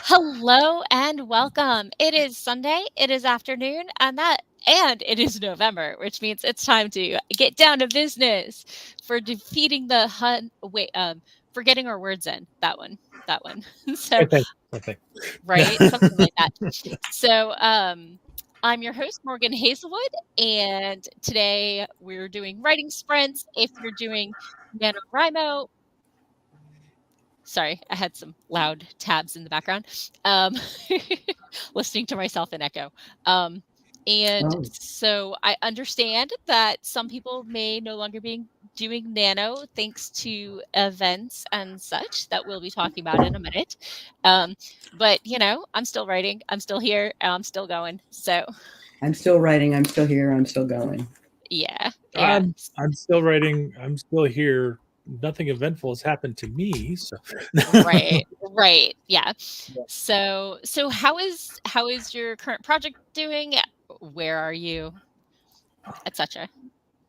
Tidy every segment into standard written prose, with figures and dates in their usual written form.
Hello and welcome. It is Sunday, it is afternoon, and it is November, which means it's time to get down to business for defeating the for getting our words in. That one. So, I think. right, something like that. So, I'm your host, Morgan Hazelwood, and today we're doing writing sprints. If you're doing NaNoWriMo, sorry, I had some loud tabs in the background. Um, listening to myself in echo. And Oh, so I understand that some people may no longer be doing nano thanks to events and such that we'll be talking about in a minute. But I'm still writing. I'm still here. I'm still going. So I'm still writing. I'm still here. I'm still going. yeah. I'm still writing. I'm still here. Nothing eventful has happened to me. So Right. Yeah. So how is your current project doing? Where are you? Etc.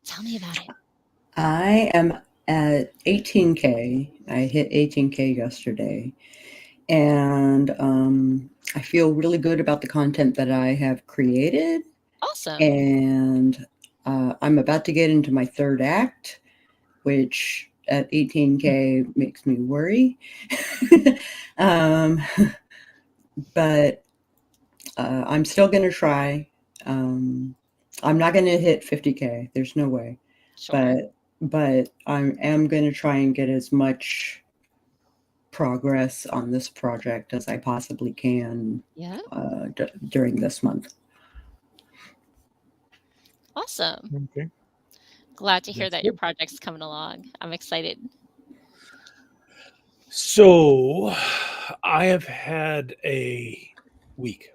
Tell me about it. I am at 18K. I hit 18K yesterday. And I feel really good about the content that I have created. Awesome. And I'm about to get into my third act, which at 18K makes me worry. But I'm still going to try. I'm not going to hit 50K. There's no way. Sure. But I am going to try and get as much progress on this project as I possibly can Yeah. during this month. Awesome. okay. Glad to hear That's that your good. project's coming along. I'm excited. So I have had a week.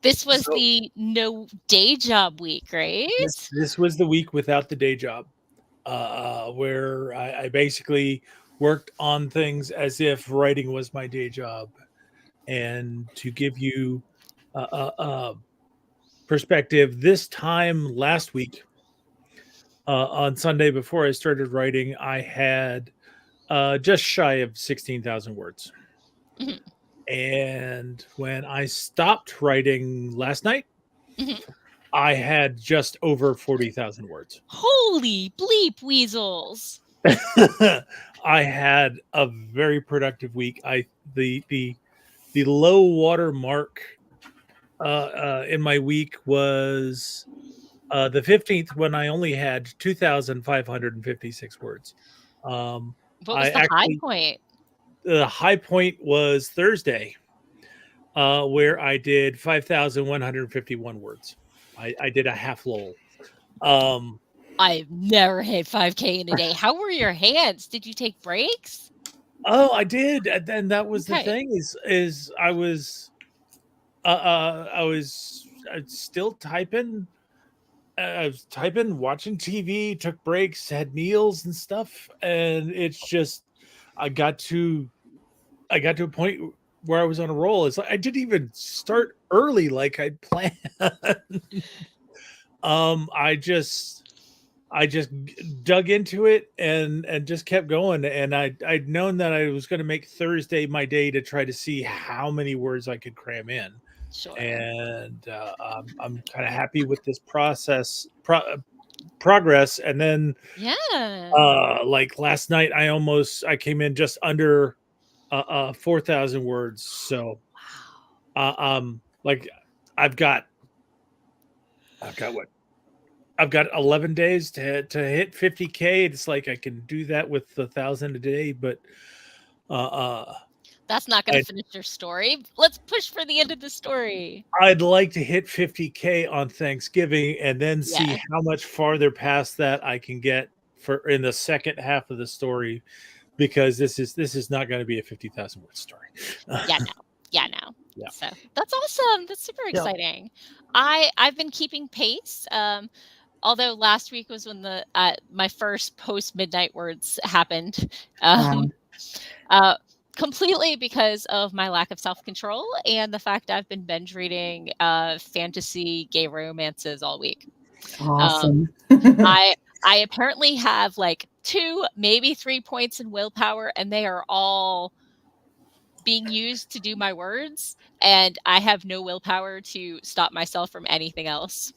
This was So the no day job week, right? this was the week without the day job, where I basically worked on things as if writing was my day job. And to give you perspective, this time last week, on Sunday before I started writing, I had just shy of 16,000 words. Mhm, And when I stopped writing last night, mhm. I had just over 40,000 words. Holy bleep weasels. I had a very productive week. The low water mark in my week was the 15th, when I only had 2,556 words. What I was the high actually point? The high point was Thursday, where I did 5,151 words. I did a half lull. Um, I've never hit 5K in a day. How were your hands? Did you take breaks? oh, I did, and then that was the Okay. thing is I was still typing. I was typing, watching TV, took breaks, had meals and stuff, and it's just I got to I got to a point where I was on a roll. It's like I didn't even start early like I'd planned. I just dug into it and just kept going. And I'd known that I was going to make Thursday my day to try to see how many words I could cram in. Sure. And I'm kind of happy with this progress. And then Yeah. like last night, I came in just under 4,000 words. So Wow. like I've got I've got what I've got 11 days to hit 50K. It's like I can do that with 1,000 a day, but uh, uh, That's not gonna I finish your story. Let's push for the end of the story. I'd like to hit 50K on Thanksgiving and then see Yeah. how much farther past that I can get for in the second half of the story, because this is not going to be a 50,000 word story. Yeah, no. Yeah, no. Yeah. So, that's awesome. That's super Yeah. exciting. I've been keeping pace, although last week was when my first post-midnight words happened, um, uh, completely because of my lack of self-control and the fact I've been binge reading, fantasy gay romances all week. Um, Awesome. I I apparently have, like, 2, maybe 3 points in willpower, and they are all being used to do my words, and I have no willpower to stop myself from anything else.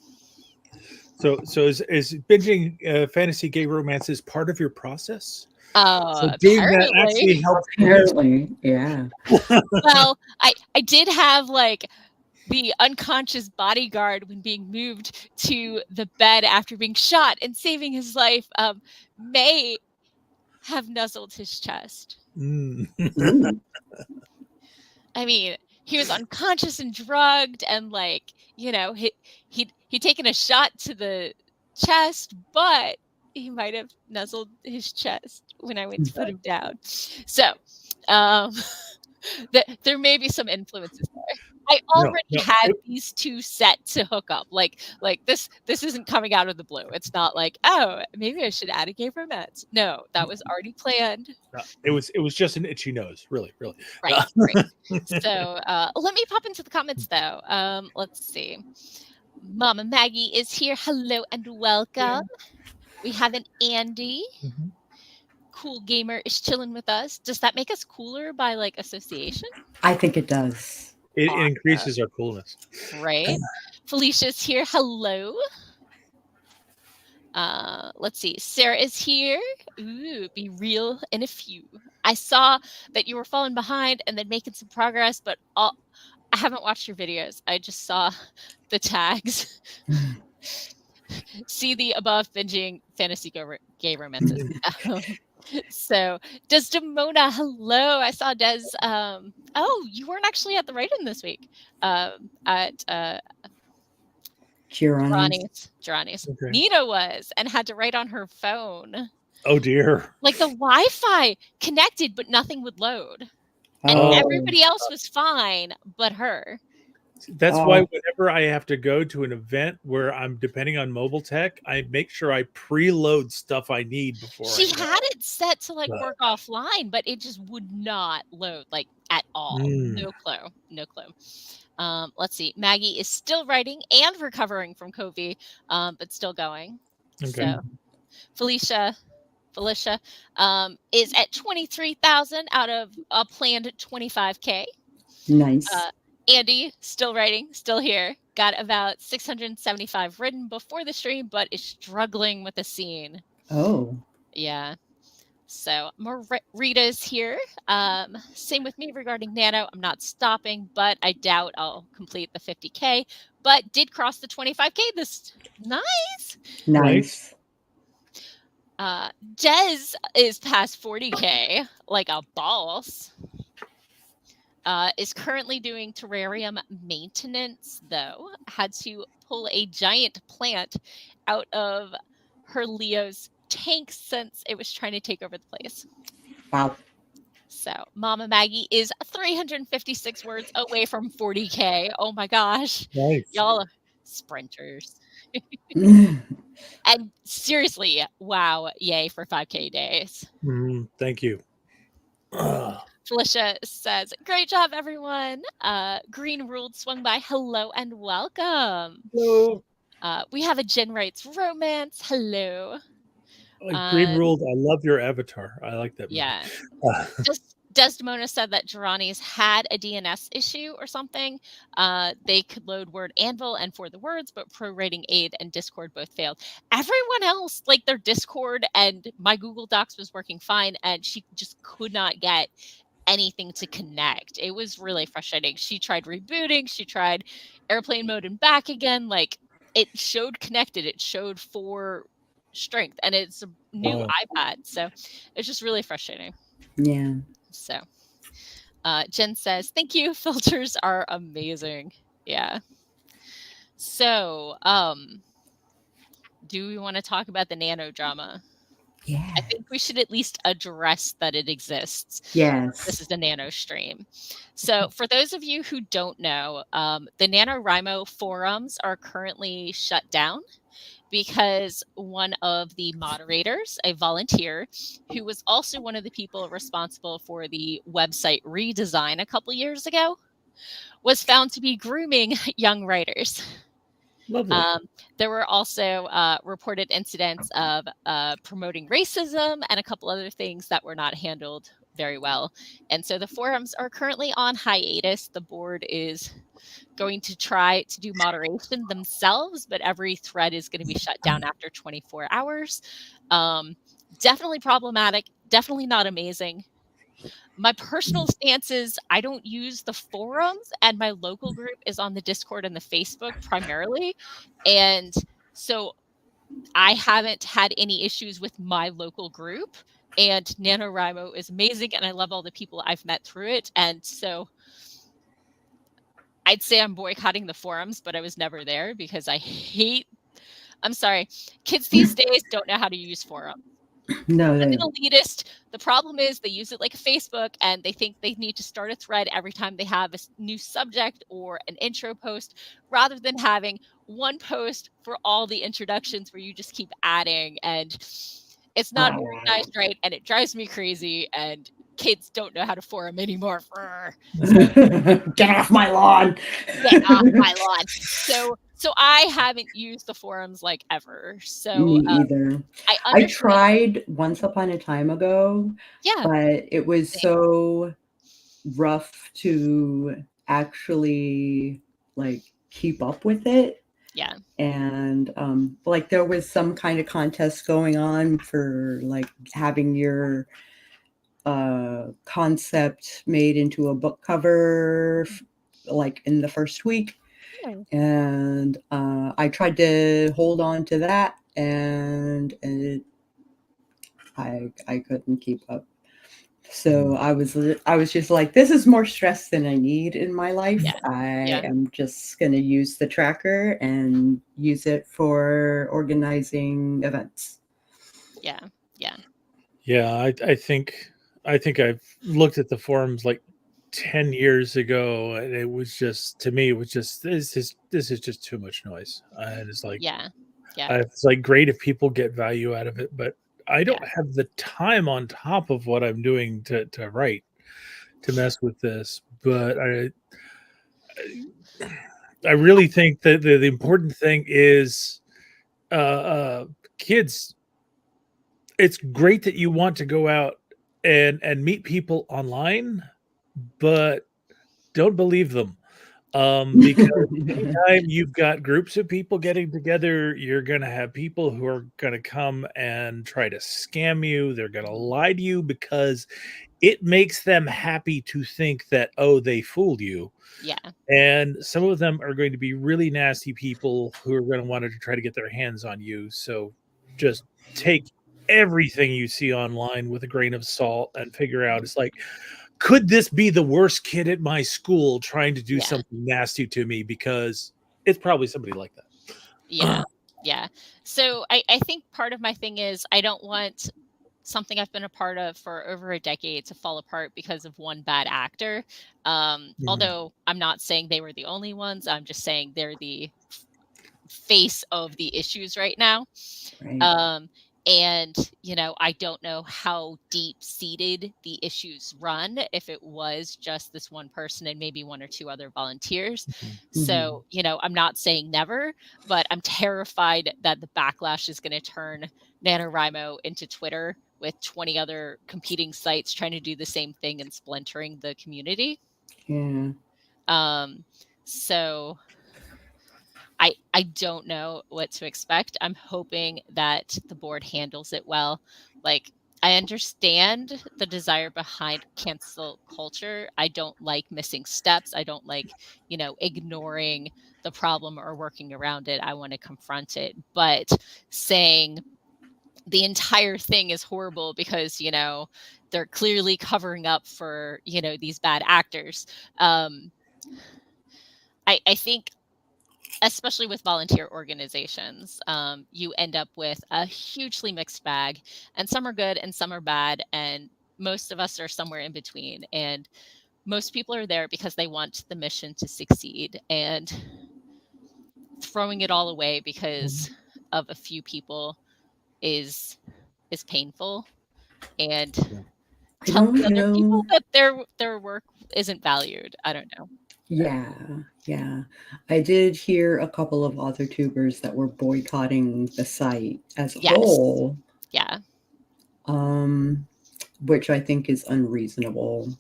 So is binging fantasy gay romances part of your process? So doing that actually helps. Apparently, yeah. Well, I did have like the unconscious bodyguard when being moved to the bed after being shot and saving his life, may have nuzzled his chest. Mm. I mean, he was unconscious and drugged, and like, you know, he'd taken a shot to the chest, but he might have nuzzled his chest when I went to put him down. So, there may be some influences there. I already had these two set to hook up. Like this isn't coming out of the blue. It's not like, oh, maybe I should add a gay romance. No, that was already planned. It was just an itchy nose, really. Right. Right. So let me pop into the comments though. Let's see. Mama Maggie is here. Hello and welcome. Yeah. We have an Andy. Mm-hmm. Cool Gamer is chilling with us. Does that make us cooler by like association? I think it does. It increases our coolness. Right. Felicia's here. Hello. Let's see. Sarah is here. Ooh, be real in a few. I saw that you were falling behind and then making some progress, but I haven't watched your videos. I just saw the tags. See the above binging fantasy gay romances. So Desdemona, hello. I saw Des. Oh, you weren't actually at the write-in this week. At Girani's. Okay. Nina was and had to write on her phone. Oh dear. Like the Wi-Fi connected, but nothing would load. And everybody else was fine, but her. That's why whenever I have to go to an event where I'm depending on mobile tech, I make sure I preload stuff I need before. She had it set to like work offline, but it just would not load like at all. No clue. Let's see. Maggie is still writing and recovering from COVID, but still going. Okay. So Felicia is at 23,000 out of a planned 25K. Nice. Andy, still writing, still here. Got about 675 written before the stream, but is struggling with the scene. Oh. Yeah. So Rita's here. Same with me regarding Nano. I'm not stopping, but I doubt I'll complete the 50K, but did cross the 25K this. Nice. Des is past 40K like a boss. Is currently doing terrarium maintenance, though. Had to pull a giant plant out of her Leo's tank since it was trying to take over the place. Wow. So Mama Maggie is 356 words away from 40K. Oh my gosh. Nice. Y'all are sprinters. And seriously, wow, yay for 5K days. Thank you. Felicia says, great job, everyone. Green Ruled swung by. Hello and welcome. Hello. We have a Jen Writes romance. Hello. Green Ruled, I love your avatar. I like that. Yeah. Desdemona said that Girani's had a DNS issue or something. They could load Word Anvil and For the Words, but ProWriting Aid and Discord both failed. Everyone else, like their Discord and my Google Docs was working fine, and she just could not get anything to connect. It was really frustrating. She tried rebooting, she tried airplane mode and back again. Like it showed connected, it showed for strength, and it's a new iPad. So it's just really frustrating. Yeah. So Jen says, thank you. Filters are amazing. Yeah. So do we want to talk about the Nano drama? Yeah. I think we should at least address that it exists. Yes. This is the Nano stream. So for those of you who don't know, the NaNoWriMo forums are currently shut down because one of the moderators, a volunteer, who was also one of the people responsible for the website redesign a couple years ago, was found to be grooming young writers. Lovely. There were also reported incidents of promoting racism and a couple other things that were not handled very well. And so the forums are currently on hiatus. The board is going to try to do moderation themselves, but every thread is going to be shut down after 24 hours. Definitely problematic, definitely not amazing. My personal stance is I don't use the forums, and my local group is on the Discord and the Facebook primarily. And so I haven't had any issues with my local group. And NaNoWriMo is amazing, and I love all the people I've met through it. And so I'd say I'm boycotting the forums, but I was never there because I'm sorry, kids these days don't know how to use forums. No, It's they an elitist. The problem is they use it like a Facebook, and they think they need to start a thread every time they have a new subject or an intro post, rather than having one post for all the introductions where you just keep adding. And it's not organized right, and it drives me crazy. And kids don't know how to forum anymore. Get off my lawn. Get off my lawn. So I haven't used the forums like ever. So Me either. I tried once upon a time ago, yeah, but it was so rough to actually like keep up with it. Yeah. And like there was some kind of contest going on for like having your concept made into a book cover like in the first week. And I tried to hold on to that, and I couldn't keep up. So I was just like, this is more stress than I need in my life. Yeah. I am just going to use the tracker and use it for organizing events. Yeah. I think I've looked at the forums like 10 years ago, and it was just, to me, it was just, this is just too much noise. And it's like, it's like great if people get value out of it, but I don't have the time on top of what I'm doing to write to mess with this. But I really think that the important thing is kids. It's great that you want to go out and meet people online, but don't believe them. Because anytime you've got groups of people getting together, you're going to have people who are going to come and try to scam you. They're going to lie to you because it makes them happy to think that, oh, they fooled you. Yeah. And some of them are going to be really nasty people who are going to want to try to get their hands on you. So just take everything you see online with a grain of salt and figure out, it's like, could this be the worst kid at my school trying to do something nasty to me? Because it's probably somebody like that. Yeah. So I think part of my thing is I don't want something I've been a part of for over a decade to fall apart because of one bad actor. Although I'm not saying they were the only ones. I'm just saying they're the face of the issues right now. Right. And, I don't know how deep-seated the issues run if it was just this one person and maybe one or two other volunteers. So, I'm not saying never, but I'm terrified that the backlash is going to turn NaNoWriMo into Twitter with 20 other competing sites trying to do the same thing and splintering the community. Yeah. So I don't know what to expect. I'm hoping that the board handles it well. Like, I understand the desire behind cancel culture. I don't like missing steps. I don't like, ignoring the problem or working around it. I want to confront it. But saying the entire thing is horrible because, they're clearly covering up for, these bad actors. I think, especially with volunteer organizations, you end up with a hugely mixed bag, and some are good and some are bad. And most of us are somewhere in between. And most people are there because they want the mission to succeed, and throwing it all away because of a few people is painful. And telling other people that their work isn't valued. I don't know. Yeah. I did hear a couple of other tubers that were boycotting the site as a whole. Yeah. Which I think is unreasonable.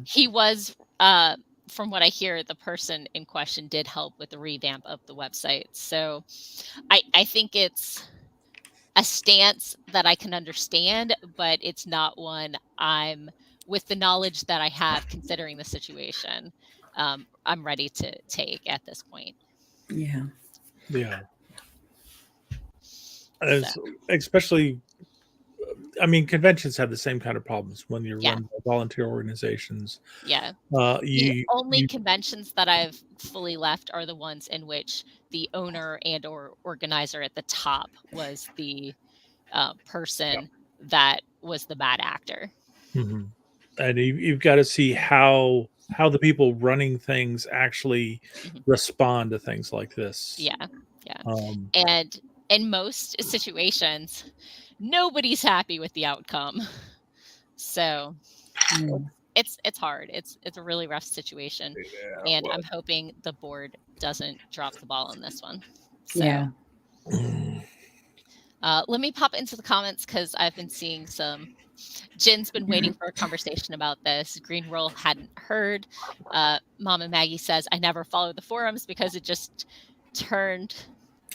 He was, from what I hear, the person in question did help with the revamp of the website. So I think it's a stance that I can understand, but it's not one I'm, with the knowledge that I have considering the situation, I'm ready to take at this point. Yeah. Especially, I mean, conventions have the same kind of problems when you're Yeah. run by volunteer organizations. Yeah. The only conventions that I've fully left are the ones in which the owner and or organizer at the top was the person that was the bad actor. Mm-hmm. And you've got to see how the people running things actually respond to things like this. Yeah. And in most situations, nobody's happy with the outcome. So it's hard. It's a really rough situation, and I'm hoping the board doesn't drop the ball on this one. So let me pop into the comments because I've been seeing some. Jin's been waiting for a conversation about this. Green Roll hadn't heard. Mama Maggie says, I never follow the forums because it just turned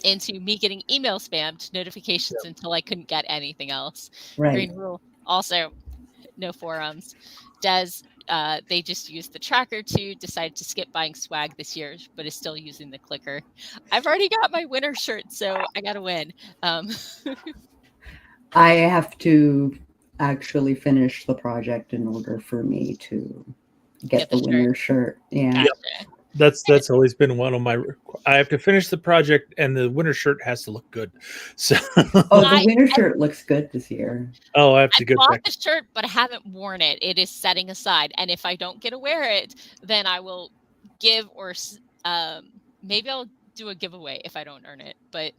into me getting email spammed notifications until I couldn't get anything else. Right. Green Rule also no forums. Des, they just used the tracker to decide to skip buying swag this year, but is still using the clicker. I've already got my winter shirt, so I gotta win. I have to actually finish the project in order for me to get the winter shirt. Yeah. Gotcha. That's always been one of my. I have to finish the project, and the winter shirt has to look good. So. The winter shirt looks good this year. Oh, I have to go bought check the shirt, but I haven't worn it. It is setting aside, and if I don't get to wear it, then I will give or maybe I'll do a giveaway if I don't earn it. But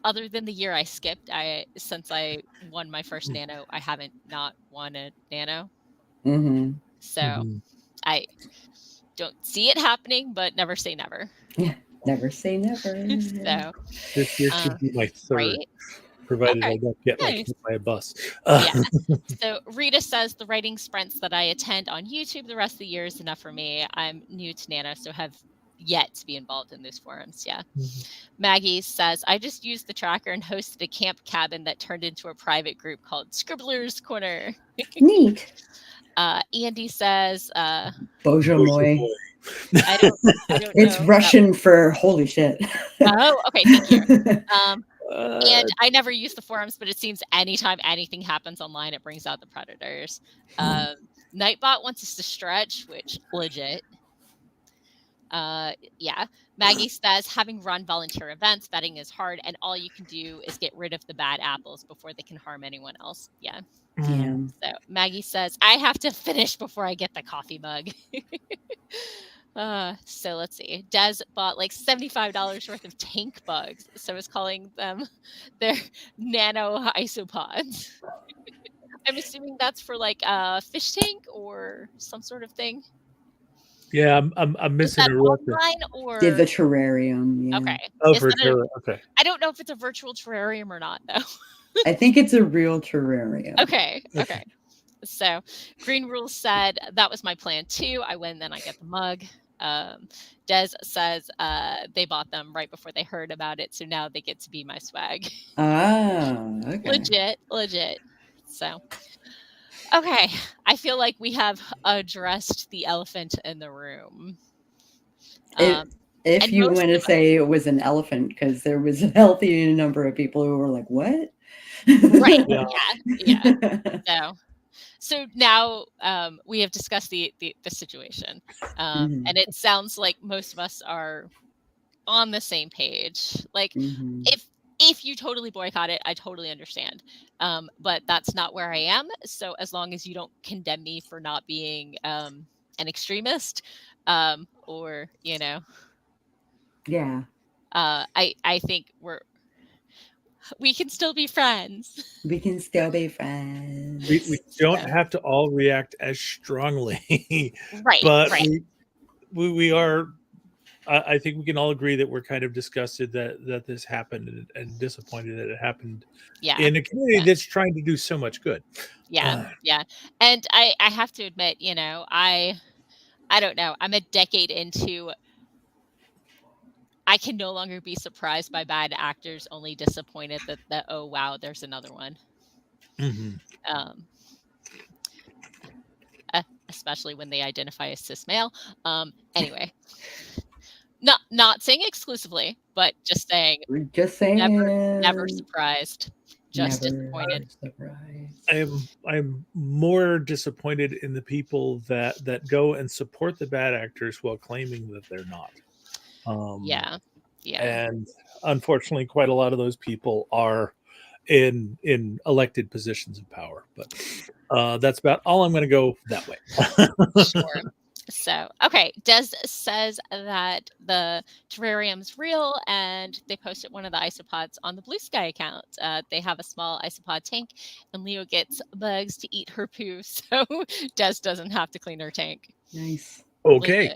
other than the year I skipped, since I won my first Nano, I haven't not won a Nano. So I don't see it happening, but never say never. Yeah, never say never. So this year should be my third, right? Provided I don't get hit by a bus. So Rita says the writing sprints that I attend on YouTube the rest of the year is enough for me. I'm new to Nano, so have yet to be involved in those forums. Maggie says, I just used the tracker and hosted a camp cabin that turned into a private group called Scribbler's Corner. Neat. Andy says, Boże moi. I don't it's know Russian for holy shit. Oh, okay, thank you. And I never use the forums, but it seems anytime anything happens online, it brings out the predators. Nightbot wants us to stretch, which legit. Maggie says, having run volunteer events, vetting is hard, and all you can do is get rid of the bad apples before they can harm anyone else. So Maggie says, I have to finish before I get the coffee mug. So let's see. Des bought like $75 worth of tank bugs, so is calling them their nano isopods. I'm assuming that's for like a fish tank or some sort of thing. Yeah, I'm missing a online or the terrarium. Yeah. Okay. Okay. I don't know if it's a virtual terrarium or not, though. I think it's a real terrarium. Okay. So Green Rule said that was my plan too. I win, then I get the mug. Des says they bought them right before they heard about it, so now they get to be my swag. Okay. Legit. So, okay, I feel like we have addressed the elephant in the room. If you want to say it was an elephant, because there was a healthy number of people who were like, "What?" Right? Yeah. So now we have discussed the situation, and it sounds like most of us are on the same page. Like, if you totally boycott it, I totally understand, but that's not where I am. So as long as you don't condemn me for not being an extremist, or I think We can still be friends. We can still be friends. We don't have to all react as strongly, Right. but Right. we are. I think we can all agree that we're kind of disgusted that this happened and disappointed that it happened Yeah. in a community Yeah. that's trying to do so much good. Yeah. Yeah. And I have to admit, you know, I don't know. I'm a decade into. I can no longer be surprised by bad actors, only disappointed that oh wow, there's another one. Mhm. Especially when they identify as cis male. Anyway, not saying exclusively, but just saying Just saying. never surprised, just Never disappointed. surprised. I'm more disappointed in the people that go and support the bad actors while claiming that they're not. Yeah. And unfortunately, quite a lot of those people are in elected positions of power. But that's about all I'm going to go that way. Sure. So, okay, Des says that the terrarium's real, and they posted one of the isopods on the Blue Sky account. They have a small isopod tank, and Leo gets bugs to eat her poo, so Des doesn't have to clean her tank. Nice. Okay.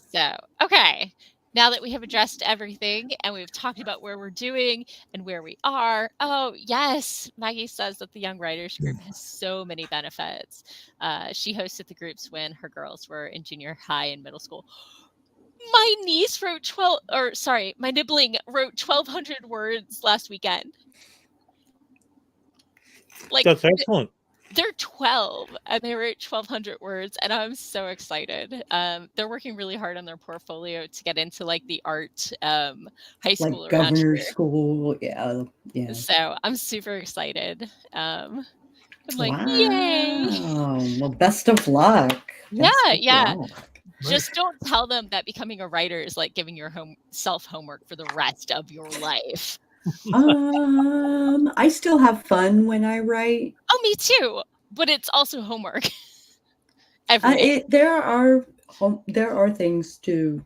So, okay. Now that we have addressed everything and we've talked about where we're doing and where we are, oh, yes, Maggie says that the Young Writers Group has so many benefits. She hosted the groups when her girls were in junior high and middle school. My niece wrote my nibbling wrote 1,200 words last weekend. Like, that's excellent. They're 12 and they wrote 1,200 words, and I'm so excited. They're working really hard on their portfolio to get into like the art high school like around governor's here. school. Yeah. So I'm super excited. I'm like, wow. yay! Well, best of luck. Yeah. Luck. Just don't tell them that becoming a writer is like giving your self homework for the rest of your life. I still have fun when I write. Oh, me too. But it's also homework. Every day. There are things to,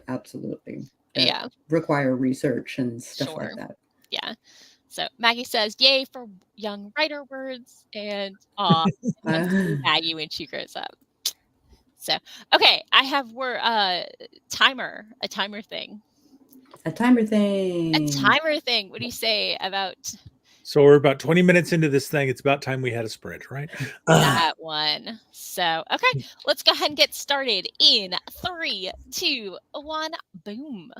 absolutely, that require research and stuff like that. Yeah. So Maggie says, "Yay for young writer words," and Maggie when she grows up. So okay, I have a timer thing. A timer thing. A timer thing. What do you say about? So we're about 20 minutes into this thing. It's about time we had a sprint, right? That one. So, okay, let's go ahead and get started in 3, 2, 1, boom.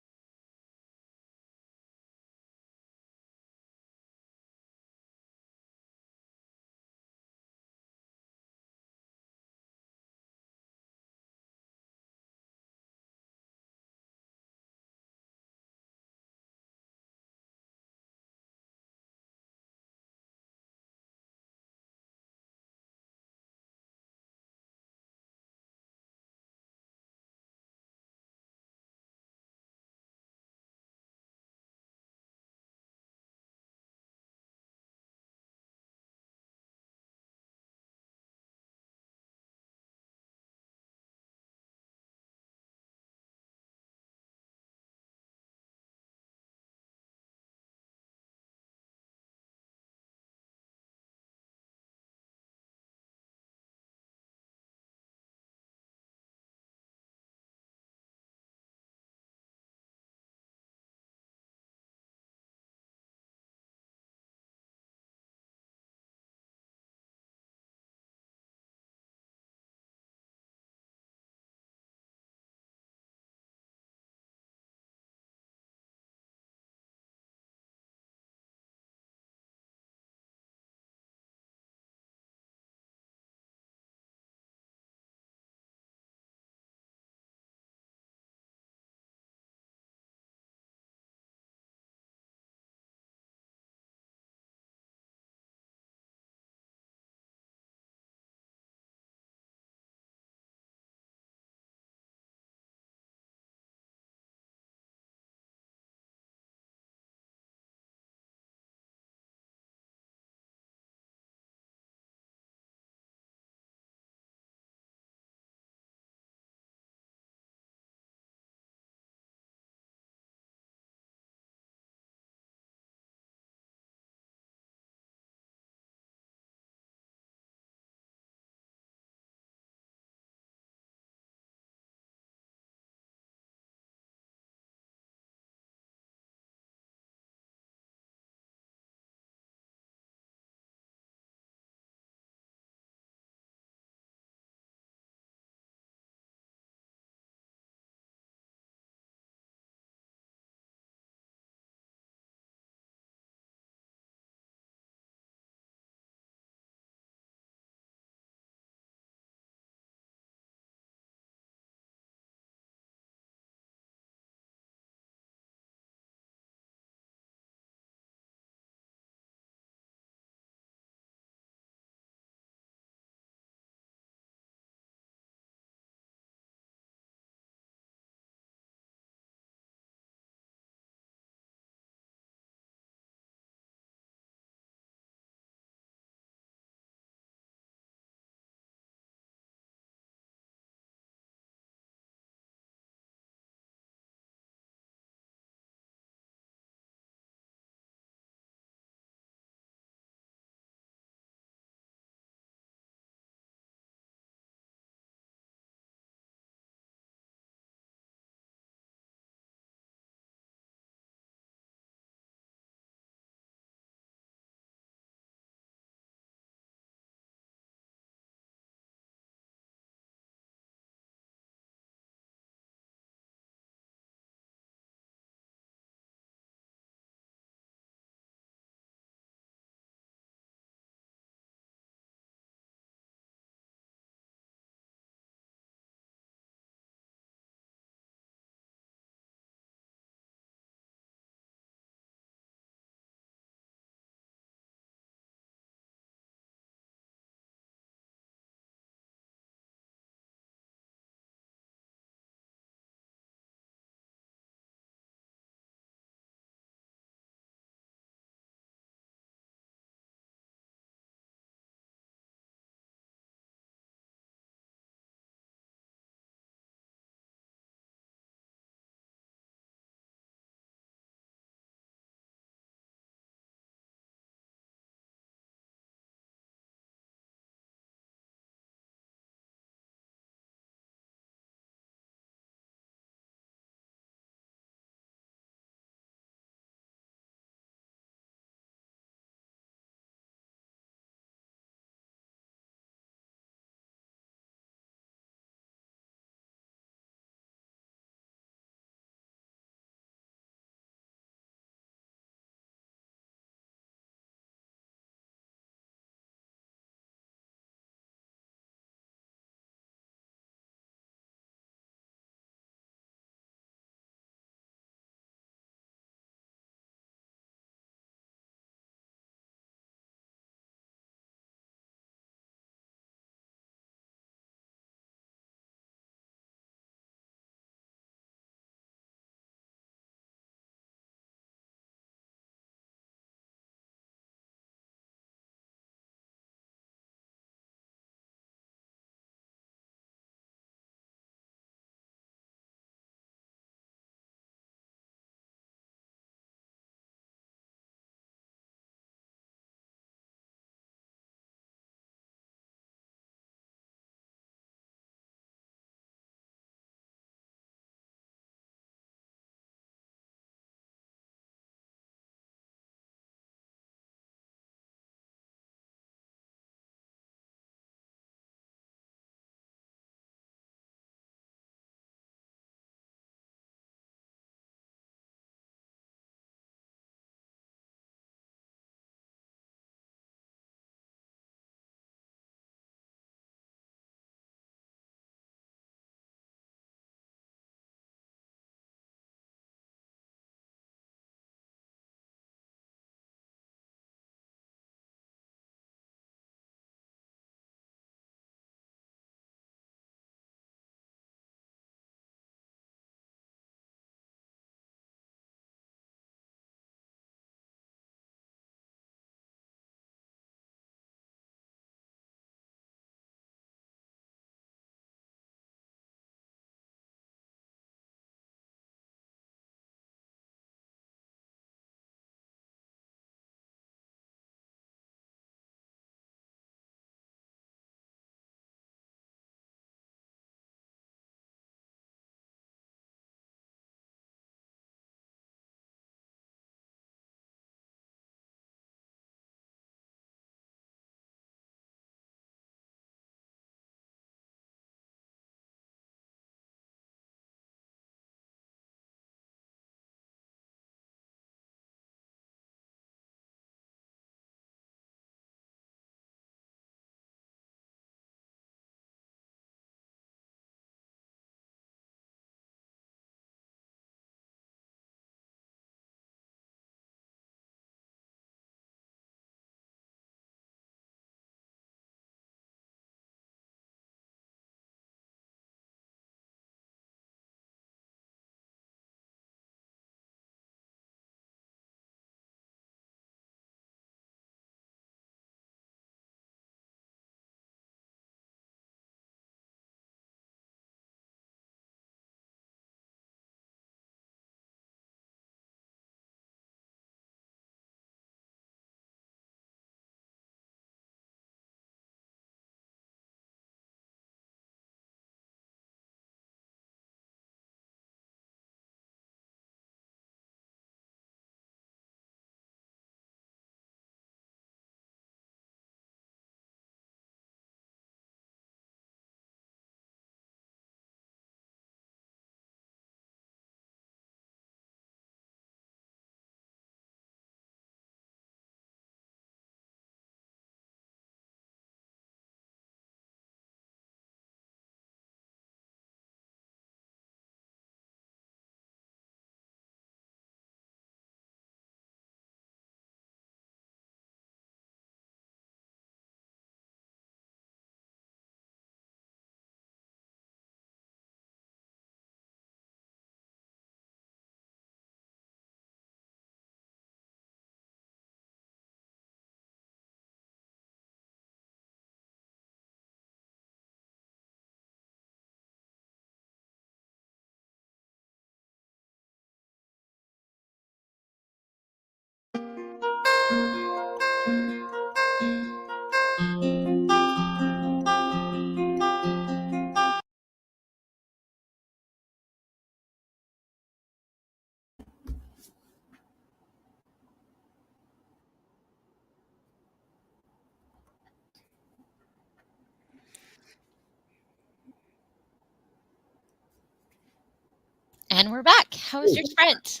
And we're back. How was your sprint?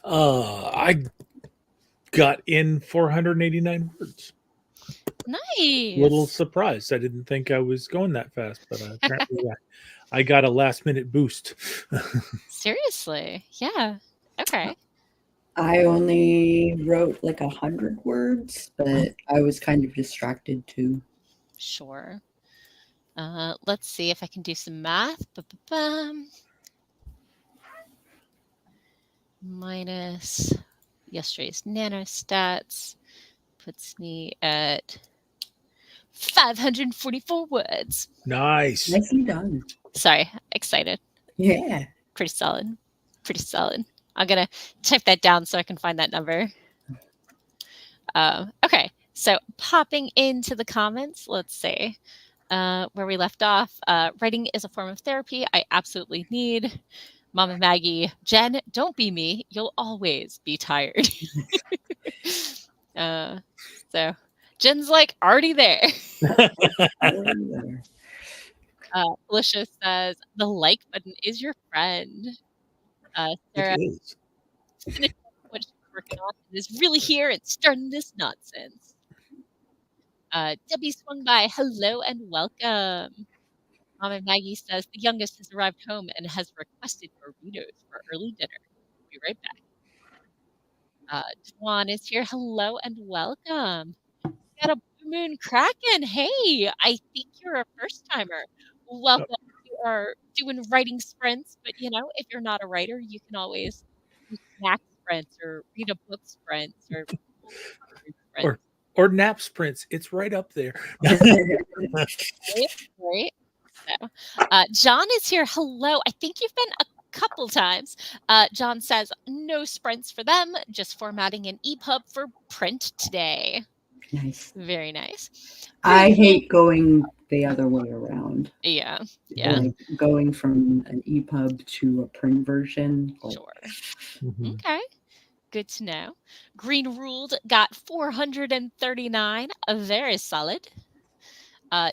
I got in 489 words. Nice. Little surprised. I didn't think I was going that fast, but apparently I got a last minute boost. Seriously? Yeah. Okay. I only wrote like 100 words, but I was kind of distracted too. Sure. Let's see if I can do some math. Minus yesterday's nanostats puts me at 544 words. Nice. Nicely done. Sorry, excited. Yeah. Pretty solid. Pretty solid. I'm going to type that down so I can find that number. Okay, so popping into the comments, let's see where we left off. Writing is a form of therapy I absolutely need. Mama Maggie, Jen, don't be me. You'll always be tired. So Jen's like already there. Felicia says the like button is your friend. Sarah, finished what she's working on and is really here and starting this nonsense. Debbie swung by. Hello and welcome. Mama Maggie says the youngest has arrived home and has requested burritos for early dinner. Be right back. Juan is here. Hello and welcome. Got a blue moon Kraken. Hey, I think you're a first timer. Welcome. You are doing writing sprints, but if you're not a writer, you can always do snack sprints or read a book sprints or nap sprints. It's right up there. Right. So, John is here. Hello. I think you've been a couple times. John says no sprints for them, just formatting an EPUB for print today. Nice. Very nice. I hate going the other way around. Yeah. Like going from an EPUB to a print version. Sure. Okay. Good to know. Green Ruled got 439. Very solid.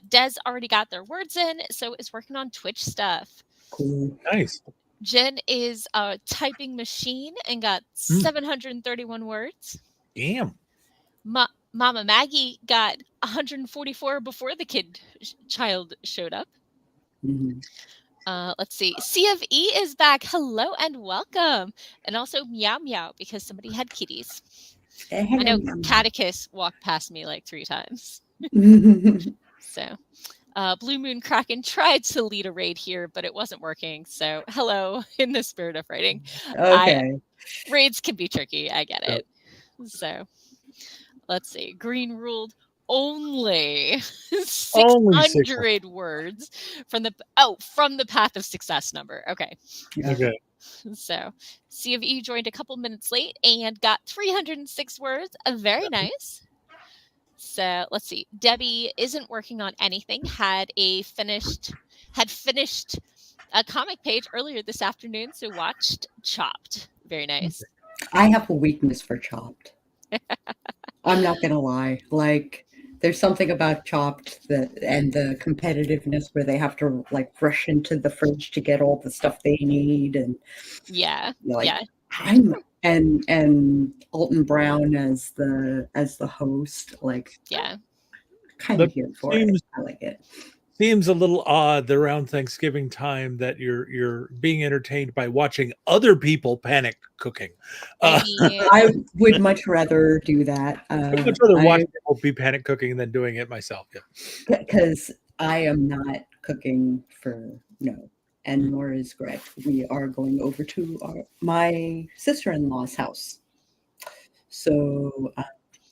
Des already got their words in, so is working on Twitch stuff. Cool. Nice. Jen is a typing machine and got 731 words. Damn. Mama Maggie got 144 before the child showed up. Let's see. C of E is back. Hello and welcome. And also Meow Meow because somebody had kitties. I know Catticus walked past me like 3 times. So Blue Moon Kraken tried to lead a raid here, but it wasn't working. So hello in the spirit of writing. Okay. Raids can be tricky. I get it. So let's see. Green Ruled only 600 words from the Path of Success number. Okay. So C of E joined a couple minutes late and got 306 words. Very nice. So let's see. Debbie isn't working on anything. Had finished a comic page earlier this afternoon, so watched Chopped. Very nice. I have a weakness for Chopped. I'm not gonna lie. Like, there's something about Chopped and the competitiveness where they have to like rush into the fridge to get all the stuff they need, and and Alton Brown as the host, like kind of here for it. I like it. Seems a little odd around Thanksgiving time that you're being entertained by watching other people panic cooking. I would much rather do that. I would rather watch people be panic cooking than doing it myself. Yeah, because I am not cooking and nor is Greg. We are going over to my sister-in-law's house. So,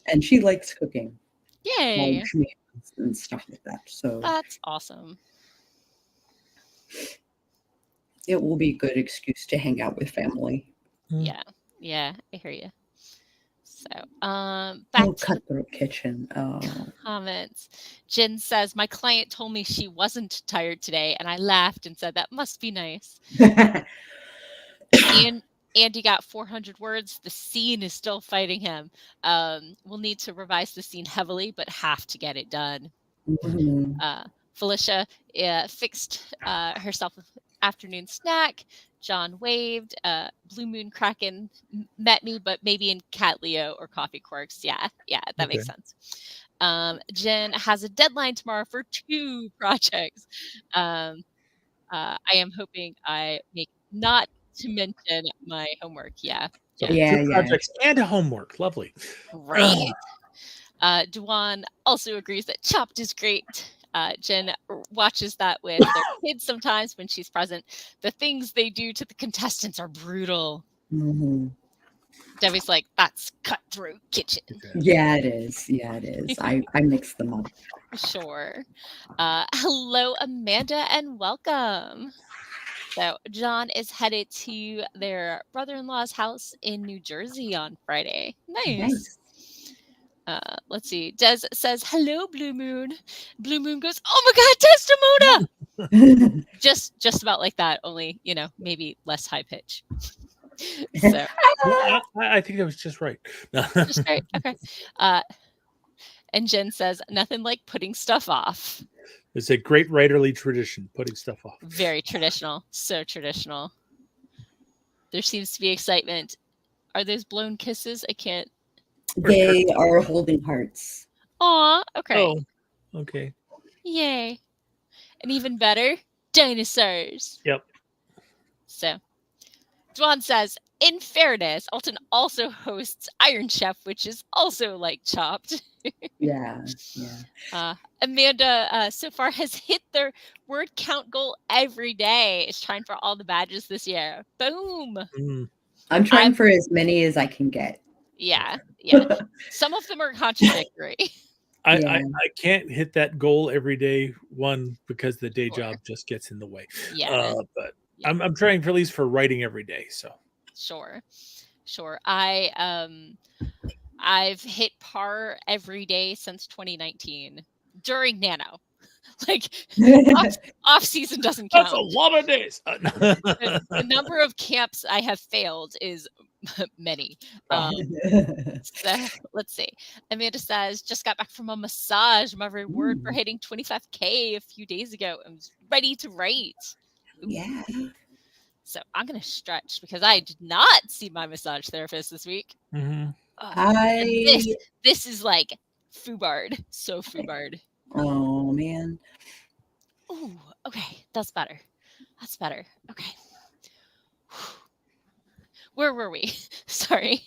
and she likes cooking. Yay! And stuff like that. So that's awesome. It will be a good excuse to hang out with family. Yeah, I hear you. So, back to Cutthroat Kitchen. Comments. Jen says, my client told me she wasn't tired today, and I laughed and said, that must be nice. And Andy got 400 words. The scene is still fighting him. We'll need to revise the scene heavily, but have to get it done. Felicia fixed herself afternoon snack. John waved. Blue Moon Kraken met me, but maybe in Cat Leo or Coffee Quirks. Yeah, that makes sense. Jen has a deadline tomorrow for 2 projects. I am hoping I make, not to mention my homework. Yeah. So 2 projects and a homework. Lovely. Great. Duan also agrees that Chopped is great. Jen watches that with their kids sometimes when she's present. The things they do to the contestants are brutal. Mm-hmm. Debbie's like, that's cutthroat kitchen. Yeah, it is. I mix them up. Sure. Hello, Amanda, and welcome. So John is headed to their brother-in-law's house in New Jersey on Friday. Nice. Let's see. Des says, hello, Blue Moon. Blue Moon goes, oh my God, Desdemona! just about like that, only, maybe less high pitch. So I think that was just right. Just right. Okay. And Jen says, nothing like putting stuff off. It's a great writerly tradition, putting stuff off. Very traditional. So traditional. There seems to be excitement. Are those blown kisses? I can't. They are holding hearts. Aw, okay. Oh, okay. Yay. And even better, dinosaurs. Yep. So, Dwan says, in fairness, Alton also hosts Iron Chef, which is also like Chopped. Yeah. Amanda so far has hit their word count goal every day. Is trying for all the badges this year. Boom. I'm trying for as many as I can get. Yeah. Some of them are contradictory. I can't hit that goal every day, one, because the day job just gets in the way. Yeah. But I'm trying for at least for writing every day. So Sure. I've hit par every day since 2019 during Nano. Like off season doesn't count. That's a lot of days. The number of camps I have failed is many. So let's see. Amanda says, just got back from a massage. My reward for hitting 25K a few days ago. I'm ready to write. Ooh. Yeah. So I'm going to stretch because I did not see my massage therapist this week. Mm-hmm. This is like FUBARD. So FUBARD. Oh, man. Ooh, okay. That's better. Okay. Where were we? Sorry.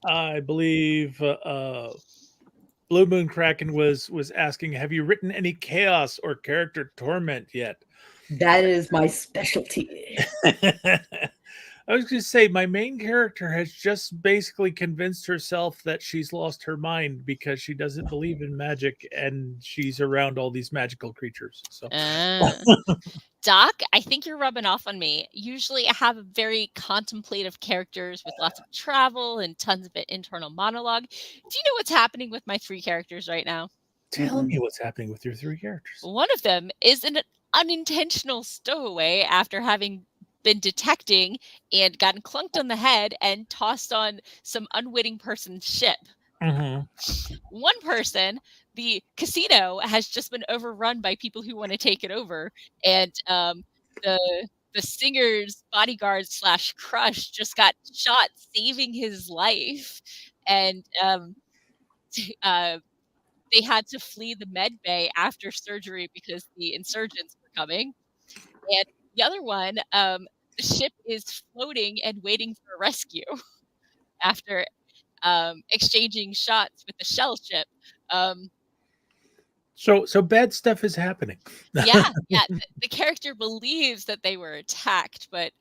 I believe Blue Moon Kraken was asking, have you written any chaos or character torment yet? That is my specialty. I was going to say, my main character has just basically convinced herself that she's lost her mind because she doesn't believe in magic and she's around all these magical creatures. So, Doc, I think you're rubbing off on me. Usually I have very contemplative characters with lots of travel and tons of internal monologue. Do you know what's happening with my 3 characters right now? Tell me what's happening with your 3 characters. One of them is an unintentional stowaway after having been detecting and gotten clunked on the head and tossed on some unwitting person's ship. Mm-hmm. One person, the casino, has just been overrun by people who want to take it over, and the singer's bodyguard / crush just got shot, saving his life, and they had to flee the med bay after surgery because the insurgents were coming. And the other one, the ship is floating and waiting for rescue after exchanging shots with the shell ship. So bad stuff is happening. Yeah. The character believes that they were attacked, but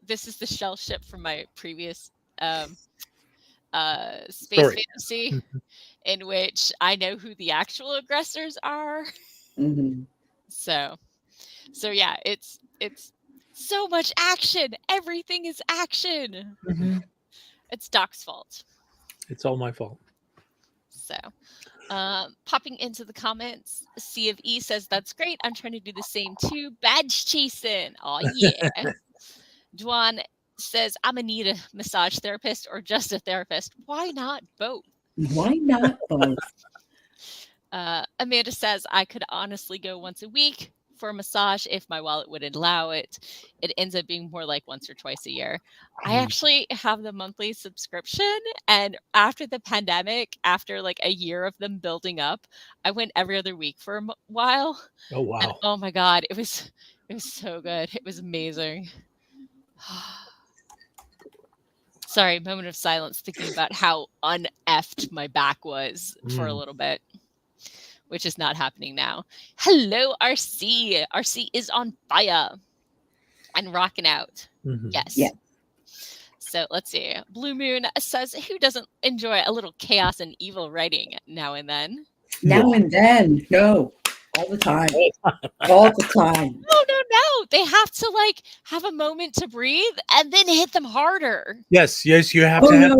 this is the shell ship from my previous space fantasy, in which I know who the actual aggressors are. Mm-hmm. So yeah, it's so much action. Everything is action. Mm-hmm. It's Doc's fault. It's all my fault. So, popping into the comments, C of E says, that's great. I'm trying to do the same too. Badge chasing. Oh, yeah. Dwan says, I'm going to need a massage therapist or just a therapist. Why not both? Amanda says, I could honestly go once a week. for a massage if my wallet would allow it. It ends up being more like once or twice a year. I actually have the monthly subscription, and after the pandemic, after like a year of them building up, I went every other week for a while. Oh And wow. oh my God, it was so good. It was amazing. Sorry, moment of silence thinking about how uneffed my back was for a little bit, which is not happening now. Hello, RC. RC is on fire and rocking out. Yes. Yeah. So let's see. Blue Moon says, who doesn't enjoy a little chaos and evil writing now and then? Now and then. No. All the time. All the time. No. They have to like have a moment to breathe and then hit them harder. Yes, you have to have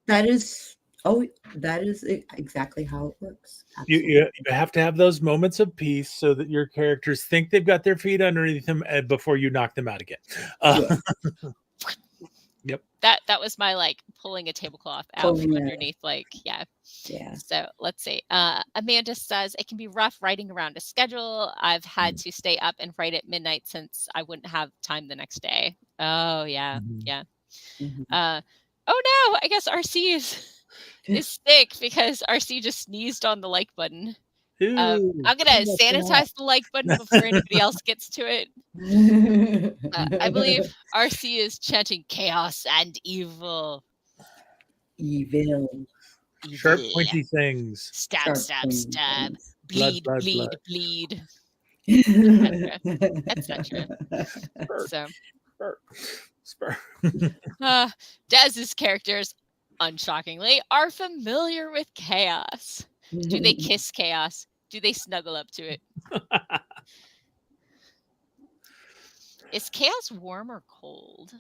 that is exactly how it works. you have to have those moments of peace so that your characters think they've got their feet underneath them before you knock them out again. Yep. That was my like pulling a tablecloth out from underneath, like, yeah. So let's see. Amanda says it can be rough writing around a schedule. I've had to stay up and write at midnight since I wouldn't have time the next day. Oh yeah. Oh no, I guess RC is sick because RC just sneezed on the like button. I'm gonna sanitize the like button before anybody else gets to it. I believe RC is chanting chaos and evil. Sharp, pointy things. Stab, stab, stab. Bleed, blood, bleed, blood. bleed. That's not true. So, Dez's characters, unshockingly, are familiar with chaos. Do they kiss chaos? Do they snuggle up to it? Is chaos warm or cold?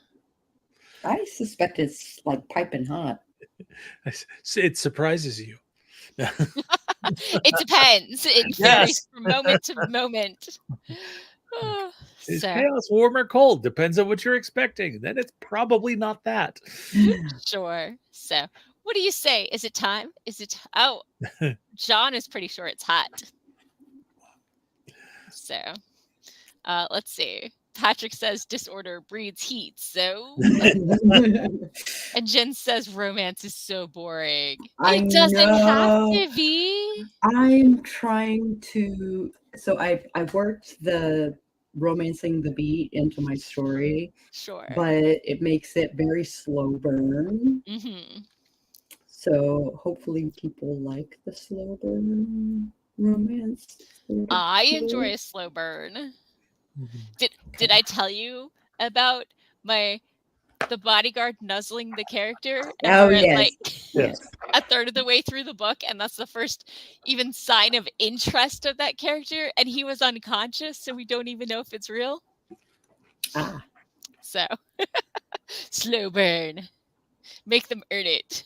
I suspect it's like piping hot. It surprises you. It depends. It varies from moment to moment. Is chaos warm or cold? Depends on what you're expecting. Then it's probably not that. Sure. So, what do you say? Is it time? Is it? Oh, John is pretty sure it's hot. So, let's see. Patrick says disorder breeds heat. So, and Jen says romance is so boring. It doesn't have to be. I'm trying to. So I worked the romancing the beat into my story. Sure. But it makes it very slow burn. So hopefully people like the slow burn romance. I enjoy a slow burn. Did I tell you about the bodyguard nuzzling the character? And yes. A third of the way through the book, and that's the first even sign of interest of that character, and he was unconscious, so we don't even know if it's real. So slow burn. Make them earn it.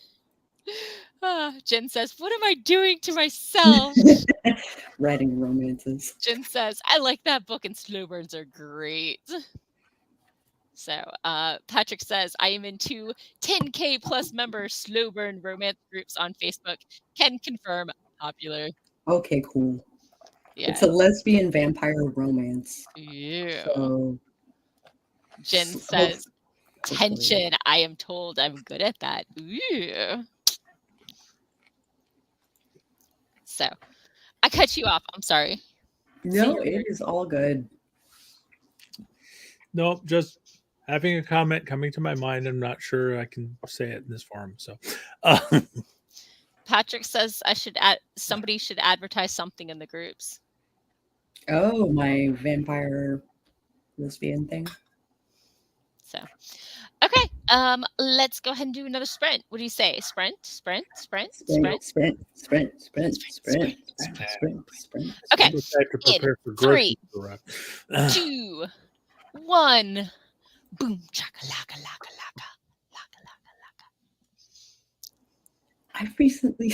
Jen says, what am I doing to myself? Writing romances. Jen says, I like that book and slow burns are great. So Patrick says, I am in 2 10K plus member slow burn romance groups on Facebook. Can confirm popular. Okay, cool. Yeah. It's a lesbian vampire romance. Yeah. So, Jen says, tension. I am told I'm good at that. Ooh. So I cut you off. I'm sorry. No, it is all good. No, just having a comment coming to my mind. I'm not sure I can say it in this forum. So Patrick says somebody should advertise something in the groups. Oh, my vampire lesbian thing. So okay, let's go ahead and do another sprint. What do you say? Sprint. Okay. In 3, 2, 1. Boom, chaka laka laka laka laka laka laka. I've recently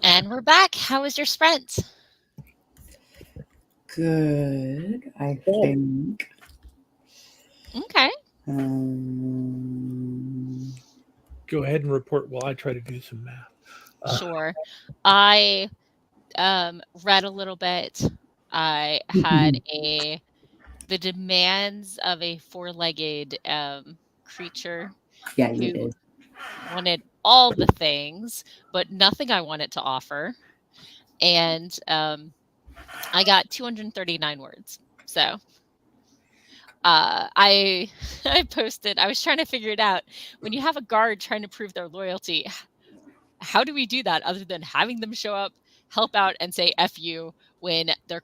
And we're back. How was your sprint? Good, I think. Okay. Go ahead and report while I try to do some math. Sure. I read a little bit. I had the demands of a four-legged creature Yeah, you who did. wanted all the things, but nothing I wanted to offer. And I got 239 words. So I posted, I was trying to figure it out. When you have a guard trying to prove their loyalty, how do we do that other than having them show up, help out, and say F you when their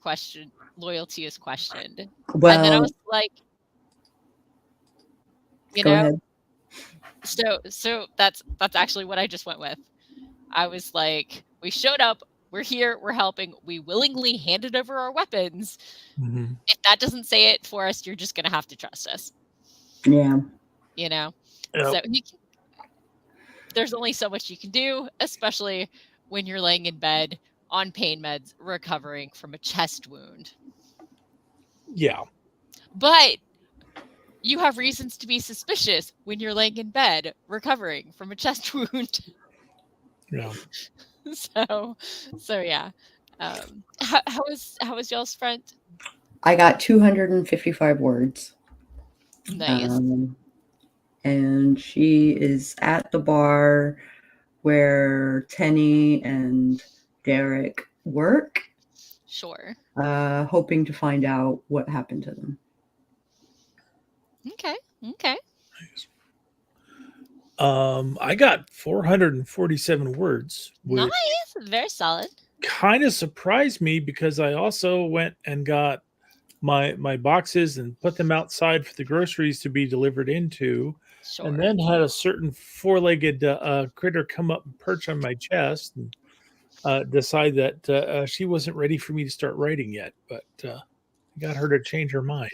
loyalty is questioned? Well, and then I was like, go ahead. So that's actually what I just went with. I was like, we showed up, we're here, we're helping, we willingly handed over our weapons. Mm-hmm. If that doesn't say it for us, you're just gonna have to trust us. Yeah. Yep. So there's only so much you can do, especially when you're laying in bed on pain meds recovering from a chest wound. Yeah. But you have reasons to be suspicious when you're laying in bed recovering from a chest wound. Yeah. So yeah. How was y'all's sprint? I got 255 words. Nice. And she is at the bar where Tenny and Derek work. Sure. Hoping to find out what happened to them. Okay. Nice. I got 447 words. Nice. Very solid. Kind of surprised me because I also went and got my boxes and put them outside for the groceries to be delivered into. Sure. And then had a certain four-legged critter come up and perch on my chest and decide that she wasn't ready for me to start writing yet, but I got her to change her mind.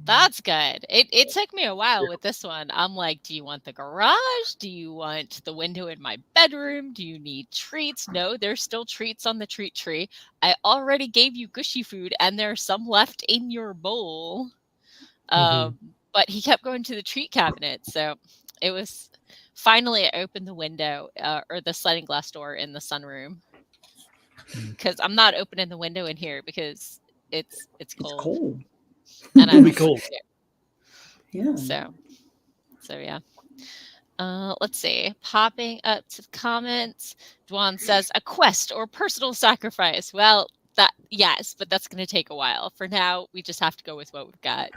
That's good. It took me a while with this one. I'm like, do you want the garage? Do you want the window in my bedroom? Do you need treats? No, there's still treats on the treat tree. I already gave you gushy food and there's some left in your bowl. But he kept going to the treat cabinet. So it was finally I opened the window or the sliding glass door in the sunroom. Because I'm not opening the window in here because it's cold. It's cold. And it'll be cold. Yeah. So yeah. Let's see. Popping up to the comments. Dwan says a quest or personal sacrifice. Well, yes, but that's going to take a while. For now, we just have to go with what we've got.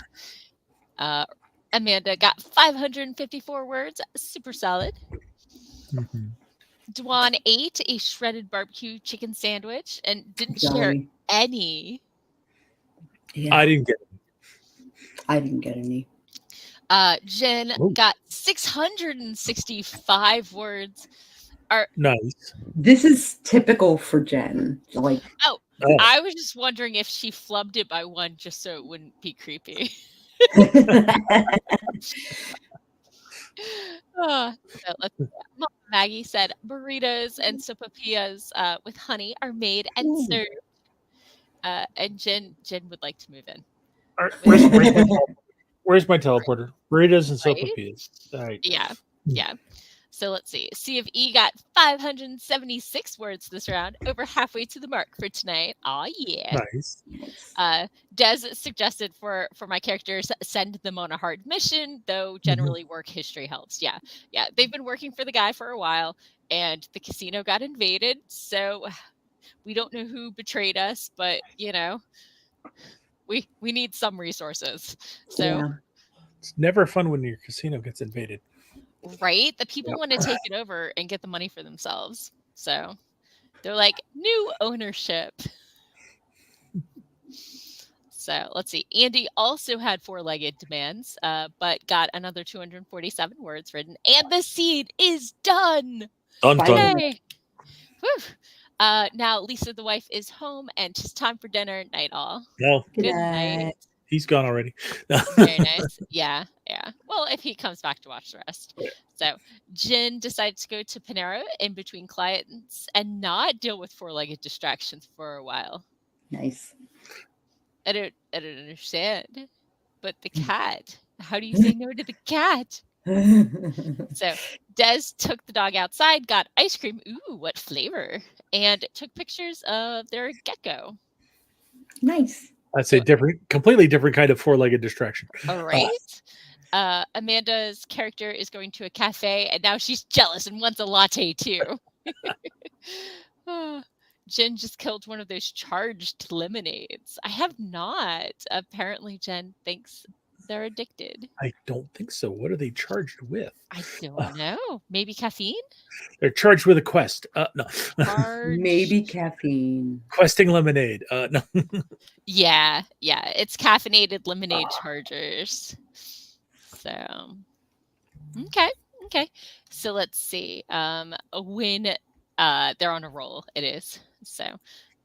Amanda got 554 words. Super solid. Dwan ate a shredded barbecue chicken sandwich and didn't share any. Yeah. I didn't get any. Jen got 665 words. Nice. This is typical for Jen. Like, I was just wondering if she flubbed it by one just so it wouldn't be creepy. Maggie said burritos and sopapillas with honey are made and served. And Jen would like to move in. Where's my teleporter? Burritos and sopapillas. All right. Yeah. So let's see. C of E got 576 words this round, over halfway to the mark for tonight. Aw, yeah. Nice. Des suggested for my characters, send them on a hard mission, though generally work history helps. Yeah. They've been working for the guy for a while, and the casino got invaded, so we don't know who betrayed us, but, we need some resources. So it's never fun when your casino gets invaded. Right? The people want to take it over and get the money for themselves. So they're like, new ownership. So let's see. Andy also had four-legged demands, but got another 247 words written. And the seed is done. Done. Now Lisa, the wife, is home, and it's time for dinner. Night all. No. Good night. He's gone already. Very nice. Yeah. Well, if he comes back to watch the rest. Yeah. So Jen decides to go to Panera in between clients and not deal with four-legged distractions for a while. Nice. I don't understand. But the cat. How do you say no to the cat? So Des took the dog outside, got ice cream. Ooh, what flavor? And took pictures of their gecko. Nice. That's a completely different kind of four-legged distraction. All right. Amanda's character is going to a cafe, and now she's jealous and wants a latte too. Jen just killed one of those charged lemonades. I have not. Apparently, Jen thinks they're addicted. I don't think so. What are they charged with? I don't know. Maybe caffeine? They're charged with a quest. No. Maybe caffeine. Questing lemonade. No. Yeah. It's caffeinated lemonade chargers. So, okay. So let's see. When they're on a roll, it is. So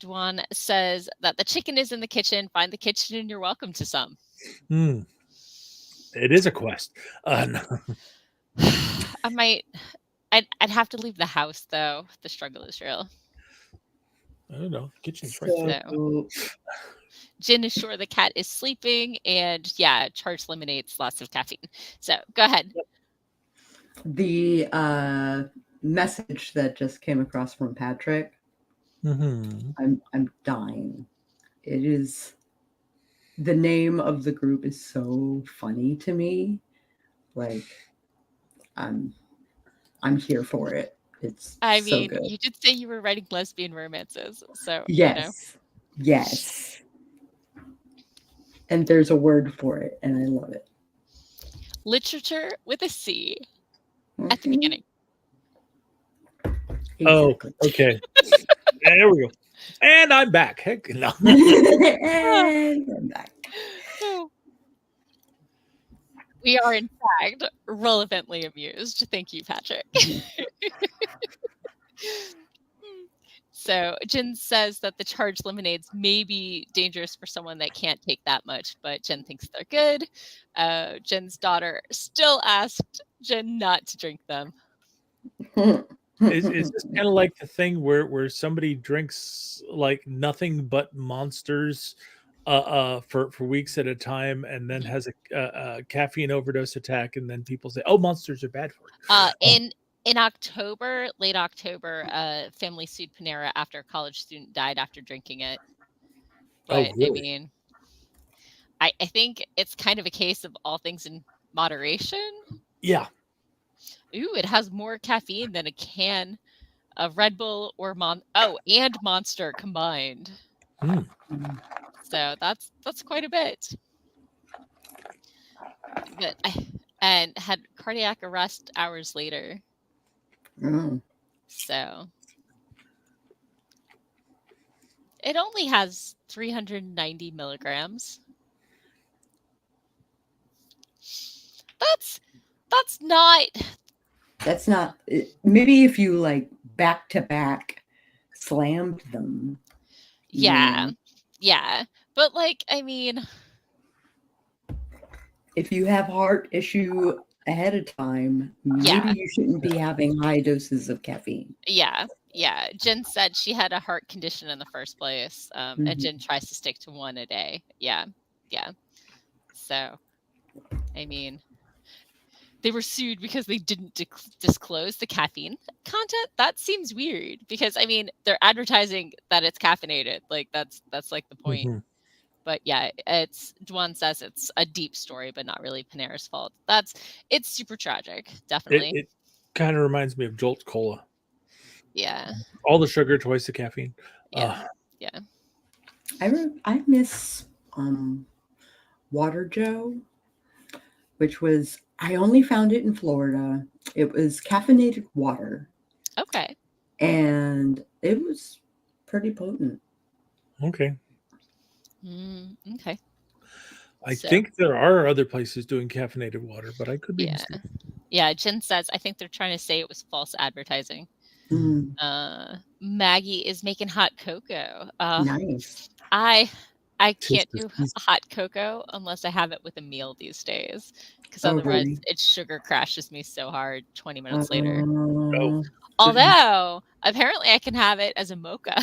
Dwan says that the chicken is in the kitchen. Find the kitchen and you're welcome to some. It is a quest. No. I'd have to leave the house though. The struggle is real. I don't know. Kitchen's right there. So, Jen is sure the cat is sleeping, and charged lemonades, lots of caffeine. So go ahead. The message that just came across from Patrick. I'm dying. It is, the name of the group is so funny to me. Like, I'm here for it. It's so good. You did say you were writing lesbian romances, so yes. And there's a word for it, and I love it. Literature with a C at the beginning. Exactly. Oh, okay. There we go. And I'm back. Heck no. And I'm back. We are, in fact, relevantly amused. Thank you, Patrick. So Jen says that the charged lemonades may be dangerous for someone that can't take that much, but Jen thinks they're good. Jen's daughter still asked Jen not to drink them. Is this kind of like the thing where somebody drinks like nothing but monsters for weeks at a time and then has a caffeine overdose attack, and then people say, oh, monsters are bad for you? In October, late October, a family sued Panera after a college student died after drinking it. But really? I mean, I think it's kind of a case of all things in moderation. Yeah. Ooh, it has more caffeine than a can of Red Bull or and Monster combined. So that's quite a bit. But and had cardiac arrest hours later. So it only has 390 milligrams. That's not. Maybe if you like back to back slammed them. Yeah. But like, I mean, if you have heart issue ahead of time, maybe you shouldn't be having high doses of caffeine. Yeah. Jen said she had a heart condition in the first place, and Jen tries to stick to one a day. Yeah. So, I mean, they were sued because they didn't disclose the caffeine content. That seems weird because, I mean, they're advertising that it's caffeinated. Like that's like the point. But yeah, Dwan says it's a deep story, but not really Panera's fault. It's super tragic, definitely. It kind of reminds me of Jolt Cola. Yeah. All the sugar, twice the caffeine. Yeah. I miss Water Joe, which was, I only found it in Florida. It was caffeinated water. Okay. And it was pretty potent. Okay. Okay. I think there are other places doing caffeinated water, but I could be mistaken. Yeah, Jen says, I think they're trying to say it was false advertising. Maggie is making hot cocoa. Nice. I I can't do hot cocoa unless I have it with a meal these days, because Oh, otherwise really? it sugar crashes me so hard 20 minutes later. Oh, Although apparently I can have it as a mocha.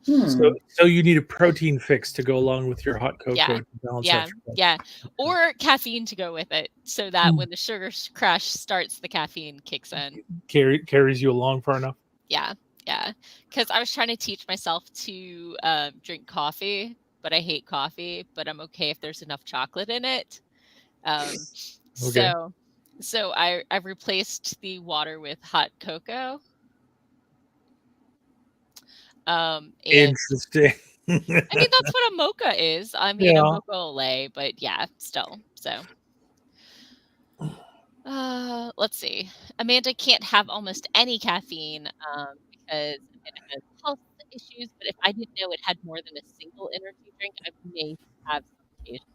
So you need a protein fix to go along with your hot cocoa Yeah. to balance Yeah. out your Yeah. Or caffeine to go with it, so that when the sugar crash starts, the caffeine kicks in. carries you along far enough. Yeah. Yeah. Because I was trying to teach myself to drink coffee, but I hate coffee, but I'm okay if there's enough chocolate in it. Okay. So I've replaced the water with hot cocoa. And Interesting. I mean, that's what a mocha is. I mean, a mocha au lait, but yeah, still. So, let's see. Amanda can't have almost any caffeine because Amanda has health issues. But if I didn't know it had more than a single energy drink, I may have some occasionally.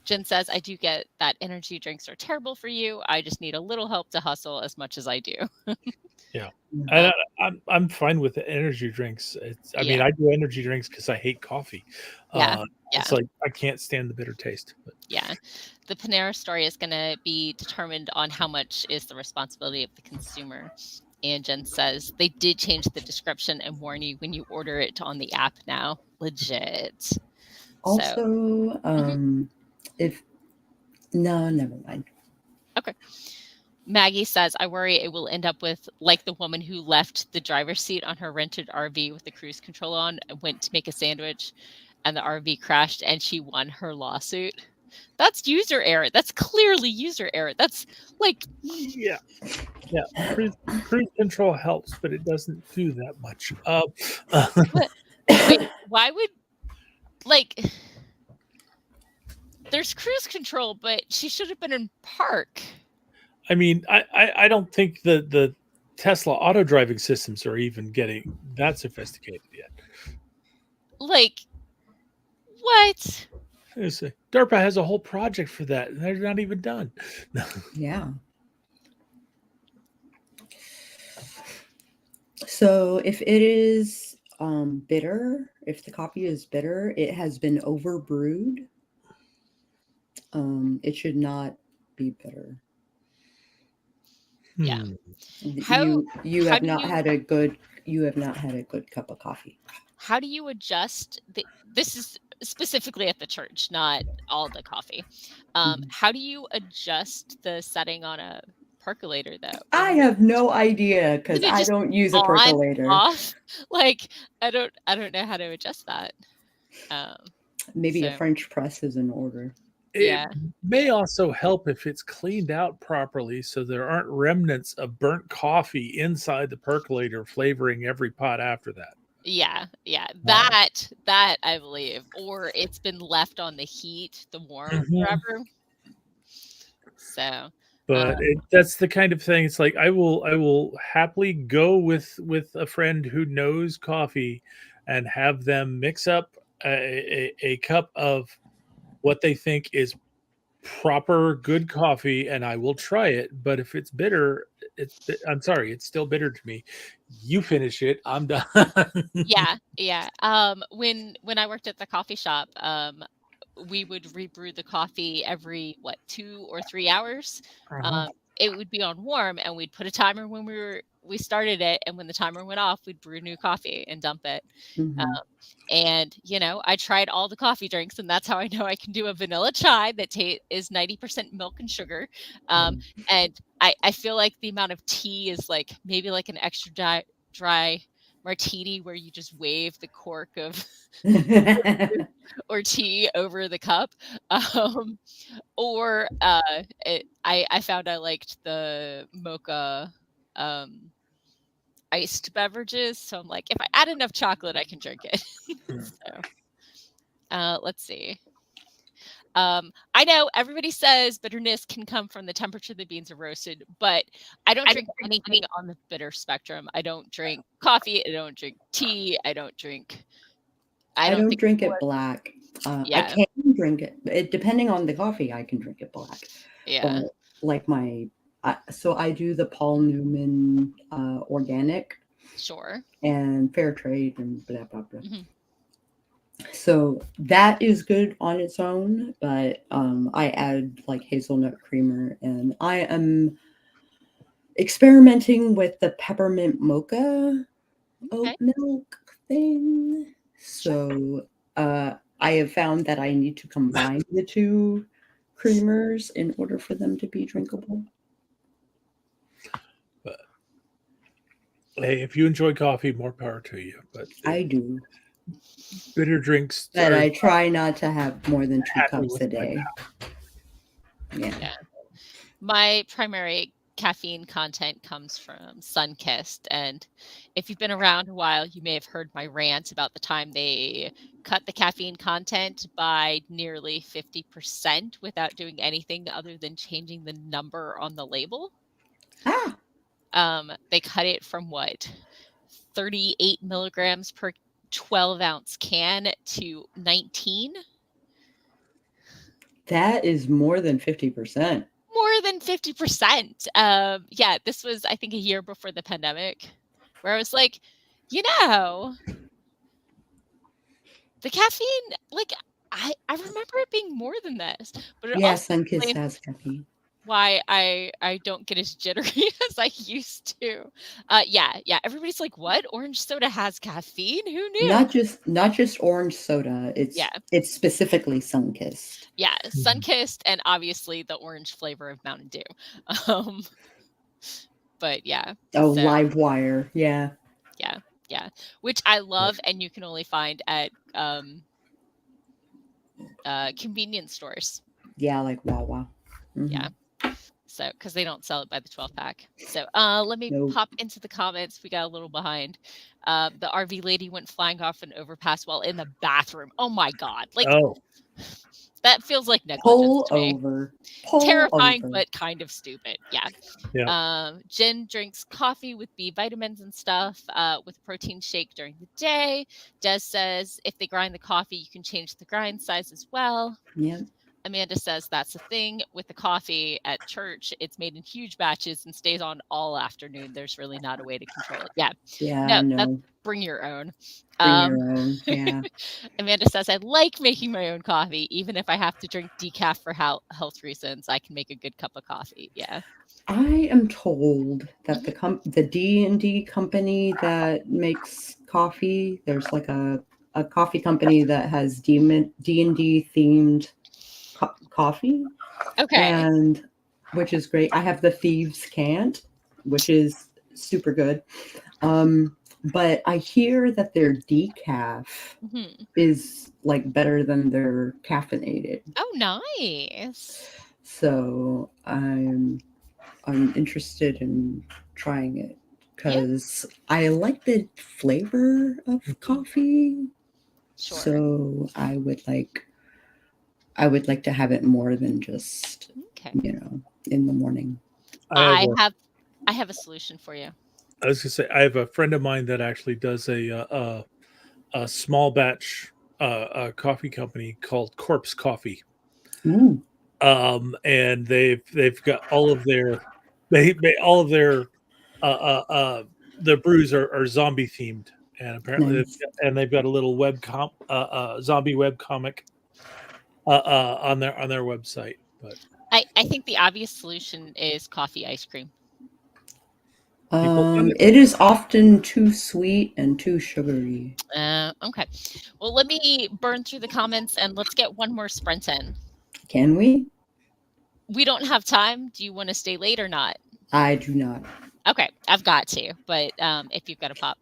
Jen says, I do get that energy drinks are terrible for you. I just need a little help to hustle as much as I do. Yeah. I'm fine with the energy drinks. I mean, I do energy drinks because I hate coffee. It's like I can't stand the bitter taste. But. Yeah. The Panera story is going to be determined on how much is the responsibility of the consumer. And Jen says they did change the description and warn you when you order it on the app now. Legit. Also, never mind. Okay. Maggie says, I worry it will end up with like the woman who left the driver's seat on her rented RV with the cruise control on and went to make a sandwich and the RV crashed and she won her lawsuit. That's user error. That's clearly user error. That's like... Yeah. Cruise control helps, but it doesn't do that much. Wait, why would... Like... There's cruise control, but she should have been in park. I mean, I don't think the Tesla auto driving systems are even getting that sophisticated yet. Like, what? DARPA has a whole project for that, and they're not even done. Yeah. So if it is bitter, if the coffee is bitter, it has been overbrewed. It should not be bitter. Yeah. You have not had a good cup of coffee. How do you adjust this is specifically at the church, not all the coffee. How do you adjust the setting on a percolator though? I have no idea because I don't use a percolator. Off? Like I don't know how to adjust that. Maybe a French press is in order. It may also help if it's cleaned out properly so there aren't remnants of burnt coffee inside the percolator flavoring every pot after that. Yeah. That I believe. Or it's been left on the heat, the warm forever. So but that's the kind of thing. It's like I will happily go with a friend who knows coffee and have them mix up a cup of what they think is proper good coffee, and I will try it. But if it's bitter, I'm sorry, it's still bitter to me. You finish it, I'm done. Yeah. When I worked at the coffee shop, we would rebrew the coffee every 2 or 3 hours. It would be on warm, and we'd put a timer when we started it, and when the timer went off, we'd brew new coffee and dump it. And I tried all the coffee drinks, and that's how I know I can do a vanilla chai that is 90% milk and sugar. And I feel like the amount of tea is like maybe like an extra dry martini where you just wave the cork of or tea over the cup. Or I found I liked the mocha iced beverages. So I'm like, if I add enough chocolate, I can drink it. So let's see. I know everybody says bitterness can come from the temperature the beans are roasted, but I don't drink anything on the bitter spectrum. I don't drink coffee. I don't drink tea. I don't drink it black. I can drink it. Depending on the coffee, I can drink it black. Yeah. But like so I do the Paul Newman organic. Sure. And fair trade and blah, blah, blah. So that is good on its own, but I add like hazelnut creamer, and I am experimenting with the peppermint mocha oat Okay. milk thing. So I have found that I need to combine the two creamers in order for them to be drinkable. But hey, if you enjoy coffee, more power to you. But I do, bitter drinks but are I try not to have more than 2 happy cups with a my day. Yeah. Yeah. My primary caffeine content comes from Sunkist, and if you've been around a while, you may have heard my rant about the time they cut the caffeine content by nearly 50% without doing anything other than changing the number on the label. Ah, They cut it from what, 38 milligrams per 12-ounce can to 19. that is more than 50%. More than 50%. Yeah, this was, I think, a year before the pandemic, where I was like, the caffeine, like, I remember it being more than this, but it Yeah, also Sunkist explains has caffeine. why I don't get as jittery as I used to. Yeah, everybody's like, "What? Orange soda has caffeine? Who knew?" Not just orange soda. Yeah. It's specifically Sunkist. Yeah, Sunkist and obviously the orange flavor of Mountain Dew. But yeah. Oh, So Live Wire. Yeah. yeah, which I love, and you can only find at convenience stores. Yeah, like Wawa. Mhm. Yeah. So, because they don't sell it by the 12-pack. So, let me Nope. pop into the comments. We got a little behind. The RV lady went flying off an overpass while in the bathroom. Oh my God. Like, that feels like negligence Pull to me. over. Pull Terrifying, over. but kind of stupid. Yeah. Yeah. Jen drinks coffee with B vitamins and stuff, with protein shake during the day. Des says if they grind the coffee, you can change the grind size as well. Yeah. Amanda says that's the thing with the coffee at church. It's made in huge batches and stays on all afternoon. There's really not a way to control it. Yeah. Yeah, No, that's no. bring your own. Bring your own. Yeah. Amanda says, I like making my own coffee. Even if I have to drink decaf for health reasons, I can make a good cup of coffee. Yeah. I am told that the D&D company that makes coffee, there's like a coffee company that has D&D themed coffee. Okay. And which is great. I have the Thieves Cant, which is super good. But I hear that their decaf is like better than their caffeinated. Oh, nice. So I'm interested in trying it because I like the flavor of coffee. Sure. So I would like to have it more than just in the morning. I have a solution for you. I was gonna say I have a friend of mine that actually does a small batch coffee company called Corpse Coffee. Ooh. And they've got all of their their brews are zombie themed, and apparently Nice. they've got a little zombie web comic on their website. But I think the obvious solution is coffee ice cream. It is often too sweet and too sugary. Okay. Well, let me burn through the comments and let's get one more sprint in. Can we? We don't have time. Do you want to stay late or not? I do not. Okay, I've got to, but if you've got a pop.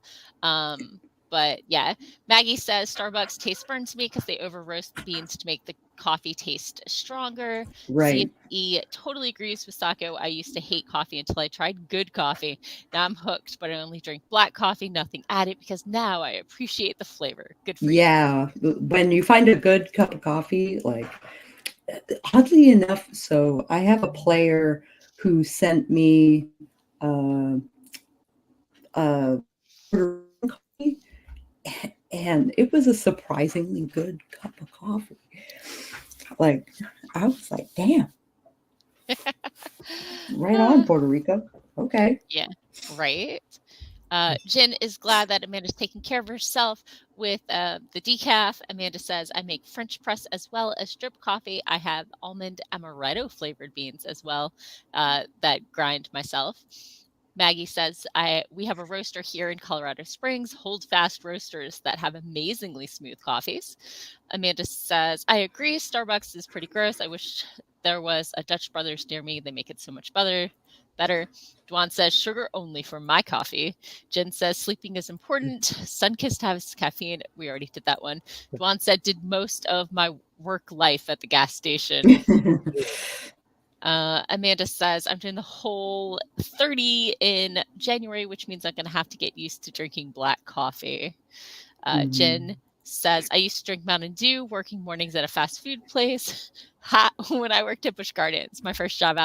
But yeah, Maggie says Starbucks tastes burnt to me because they over roast the beans to make the coffee taste stronger. Right. CFE totally agrees with Sako. I used to hate coffee until I tried good coffee. Now I'm hooked, but I only drink black coffee, nothing added, because now I appreciate the flavor. Good for you. Yeah, when you find a good cup of coffee, like oddly enough, so I have a player who sent me coffee, and it was a surprisingly good cup of coffee. Like, I was like, damn. Right on, Puerto Rico. Okay. Yeah, right. Jen is glad that Amanda's taking care of herself with the decaf. Amanda says, I make French press as well as drip coffee. I have almond amaretto flavored beans as well that grind myself. Maggie says, we have a roaster here in Colorado Springs, Hold Fast Roasters that have amazingly smooth coffees. Amanda says, I agree, Starbucks is pretty gross. I wish there was a Dutch Brothers near me. They make it so much better. Dwan says, sugar only for my coffee. Jen says, sleeping is important. Sunkissed has caffeine. We already did that one. Dwan said, did most of my work life at the gas station. Amanda says, I'm doing the whole 30 in January, which means I'm going to have to get used to drinking black coffee. Jen says, I used to drink Mountain Dew working mornings at a fast food place when I worked at Busch Gardens, my first job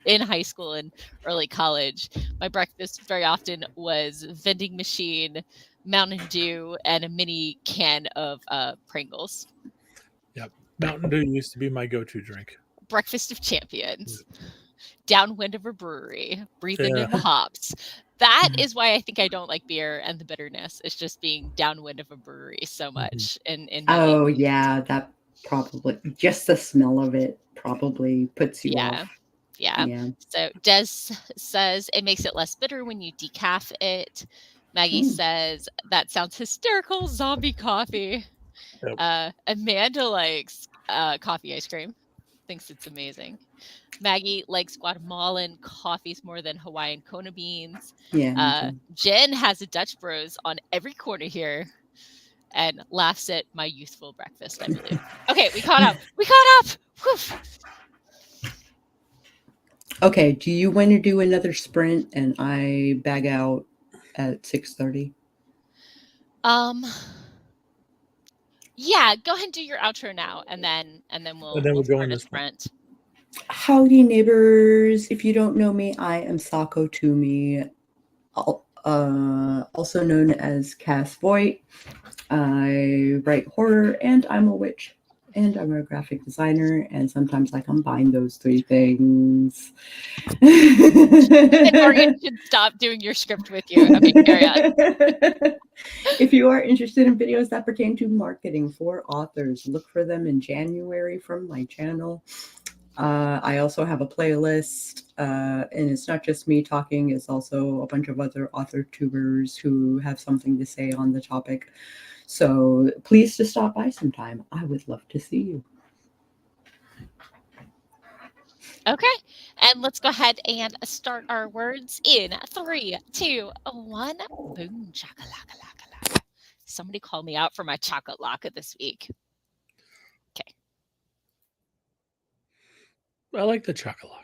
in high school and early college. My breakfast very often was vending machine, Mountain Dew, and a mini can of Pringles. Yep. Mountain Dew used to be my go-to drink. Breakfast of champions. Downwind of a brewery, breathing in the hops. That is why I think I don't like beer and the bitterness. It's just being downwind of a brewery so much. Oh yeah, that probably, just the smell of it probably puts you off. Yeah. So Des says it makes it less bitter when you decaf it. Maggie says that sounds hysterical. Zombie coffee. Yep. Amanda likes coffee ice cream. Thinks it's amazing. Maggie likes Guatemalan coffees more than Hawaiian Kona beans. Yeah. Jen has a Dutch Bros on every corner here and laughs at my youthful breakfast, I believe. Okay, we caught up. Whew. Okay, do you want to do another sprint and I bag out at 6:30? Yeah, go ahead and do your outro now, and then we'll go on a this sprint. Howdy, neighbors. If you don't know me, I am Sako Tumi, also known as Cass Voit. I write horror, and I'm a witch, and I'm a graphic designer, and sometimes I combine those three things. And Morgan should stop doing your script with you. Okay, carry on. If you are interested in videos that pertain to marketing for authors, look for them in January from my channel. I also have a playlist, and it's not just me talking, it's also a bunch of other author tubers who have something to say on the topic. So please just stop by sometime. I would love to see you. Okay, and let's go ahead and start our words in 3, 2, 1. Boom, chakalaka. Somebody called me out for my chocolate laka this week. Okay. I like the chocolate laka.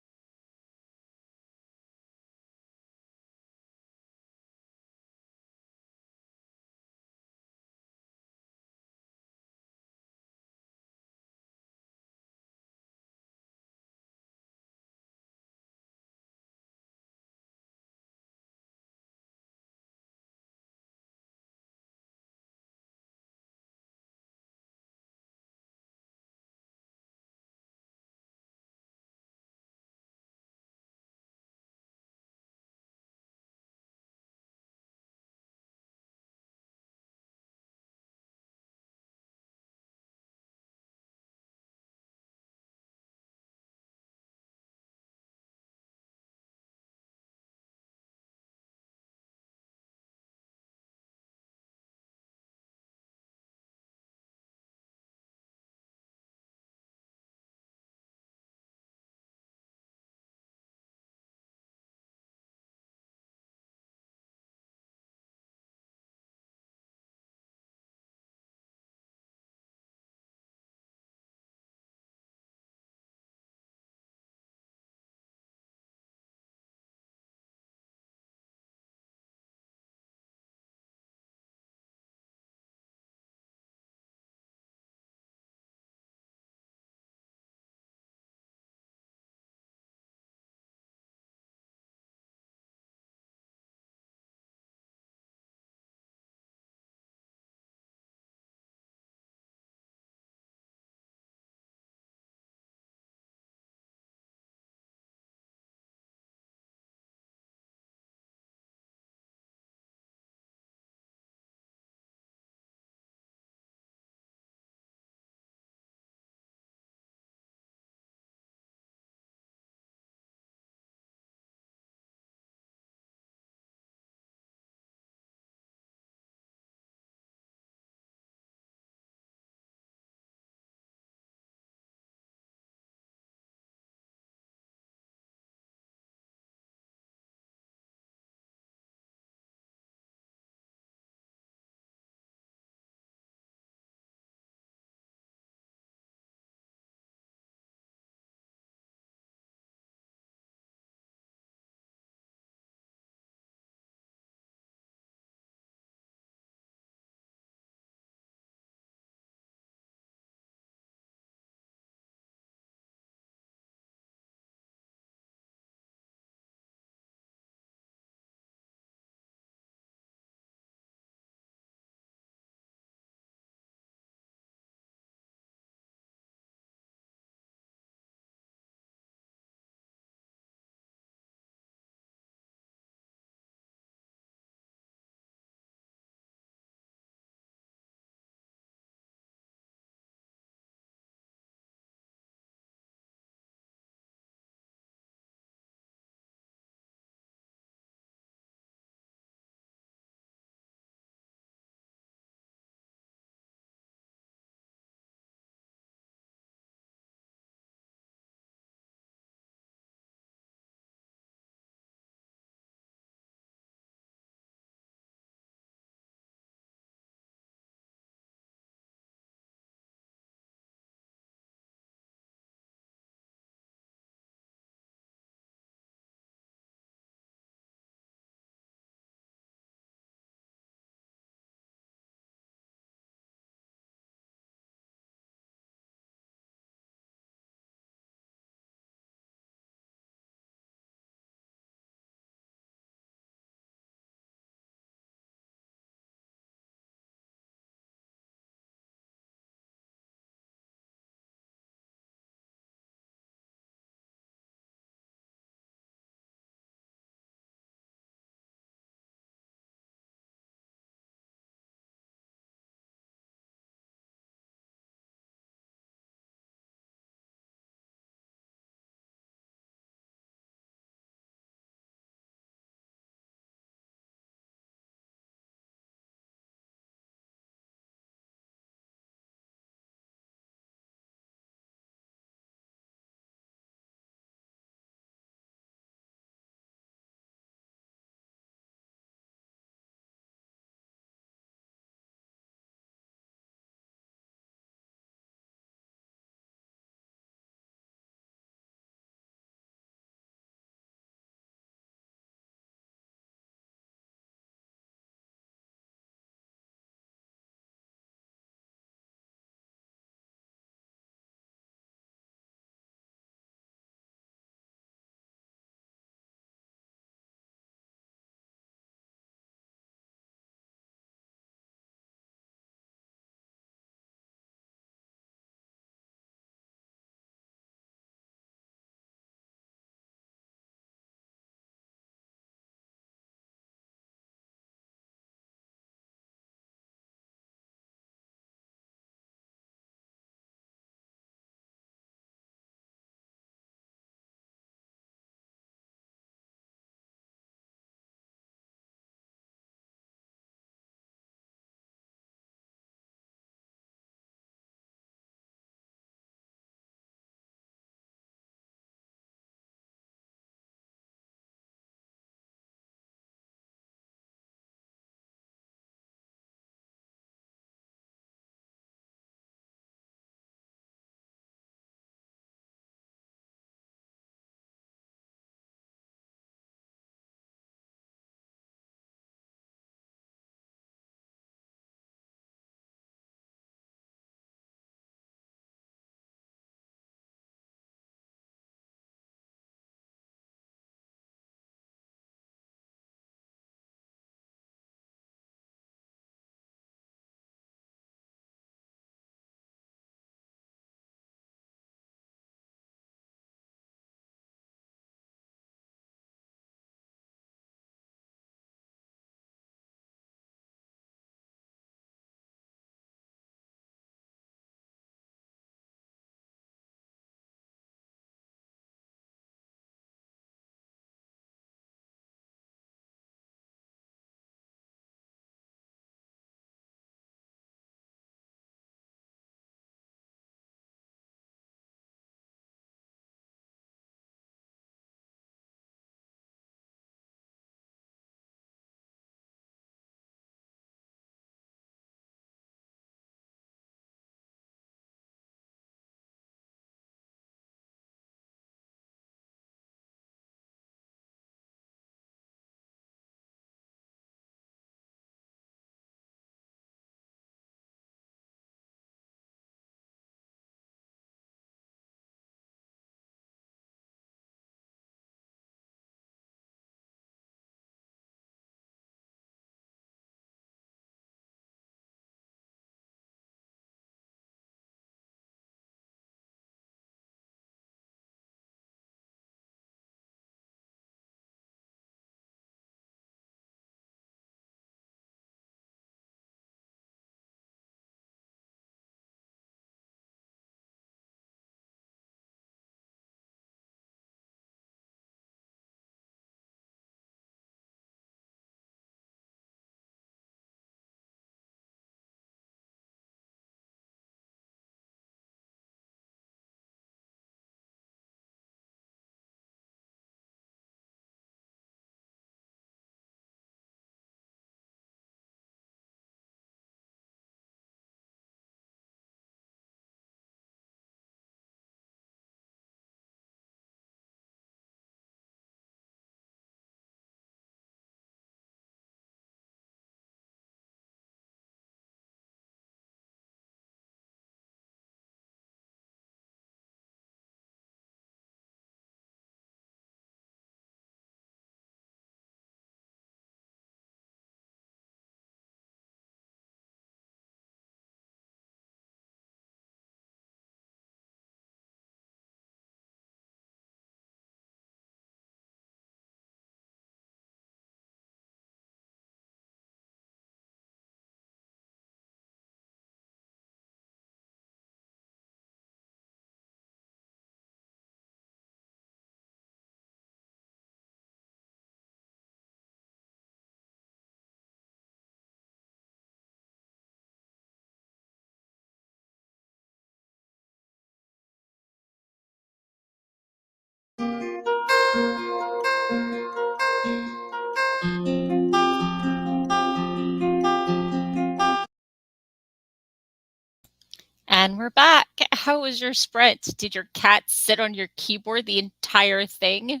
And we're back. How was your sprint? Did your cat sit on your keyboard the entire thing?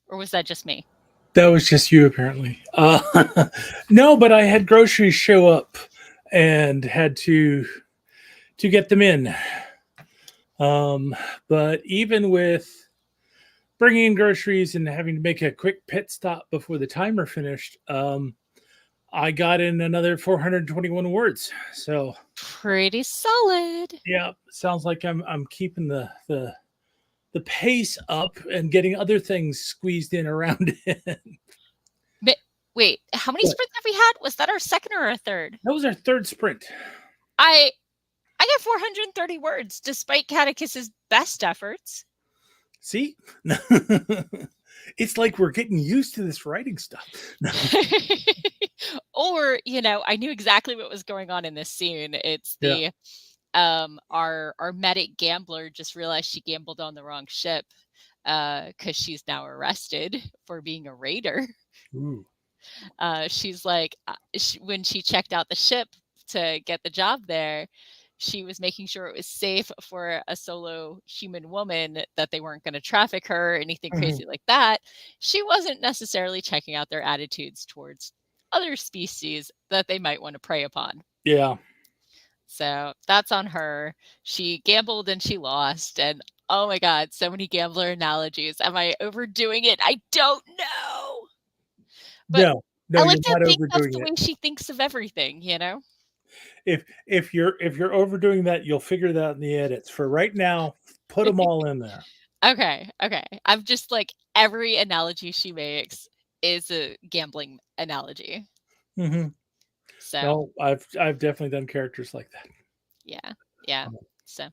Or was that just me? That was just you, apparently. No, but I had groceries show up and had to get them in. But even with bringing in groceries and having to make a quick pit stop before the timer finished, I got in another 421 words. So pretty solid. Yeah, sounds like I'm keeping the pace up and getting other things squeezed in around it. But wait, how many sprints have we had? Was that our second or our third? That was our third sprint. I got 430 words despite Catticus's best efforts. See? It's like we're getting used to this writing stuff. Or, I knew exactly what was going on in this scene. It's the our medic gambler just realized she gambled on the wrong ship because she's now arrested for being a raider. Ooh. She's like, when she checked out the ship to get the job there, she was making sure it was safe for a solo human woman, that they weren't going to traffic her or anything crazy like that. She wasn't necessarily checking out their attitudes towards other species that they might want to prey upon. Yeah. So that's on her. She gambled and she lost. And oh my God, so many gambler analogies. Am I overdoing it? I don't know. But no, I like you're to not think that's overdoing the it. way she thinks of everything, If you're overdoing that, you'll figure that out in the edits. For right now, put them all in there. Okay. I'm just like, every analogy she makes is a gambling analogy. Mm-hmm. So no, I've definitely done characters like that. Yeah. So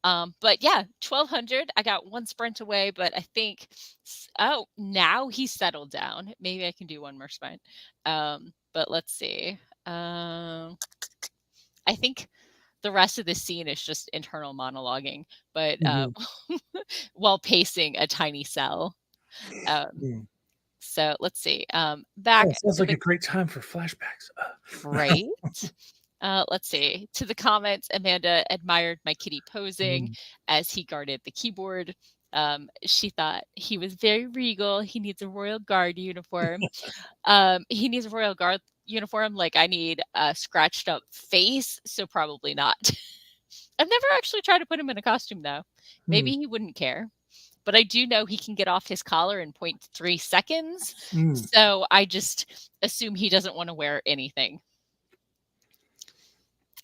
but yeah, 1200. I got one sprint away, but I think now he's settled down. Maybe I can do one more sprint. But let's see. I think the rest of the scene is just internal monologuing, but while pacing a tiny cell. So let's see. Back. Sounds like a great time for flashbacks. Right. Let's see. To the comments, Amanda admired my kitty posing as he guarded the keyboard. She thought he was very regal. He needs a Royal Guard uniform. He needs a Royal Guard uniform like I need a scratched up face, so probably not. I've never actually tried to put him in a costume, though. Maybe he wouldn't care. But I do know he can get off his collar in 0.3 seconds. So I just assume he doesn't want to wear anything.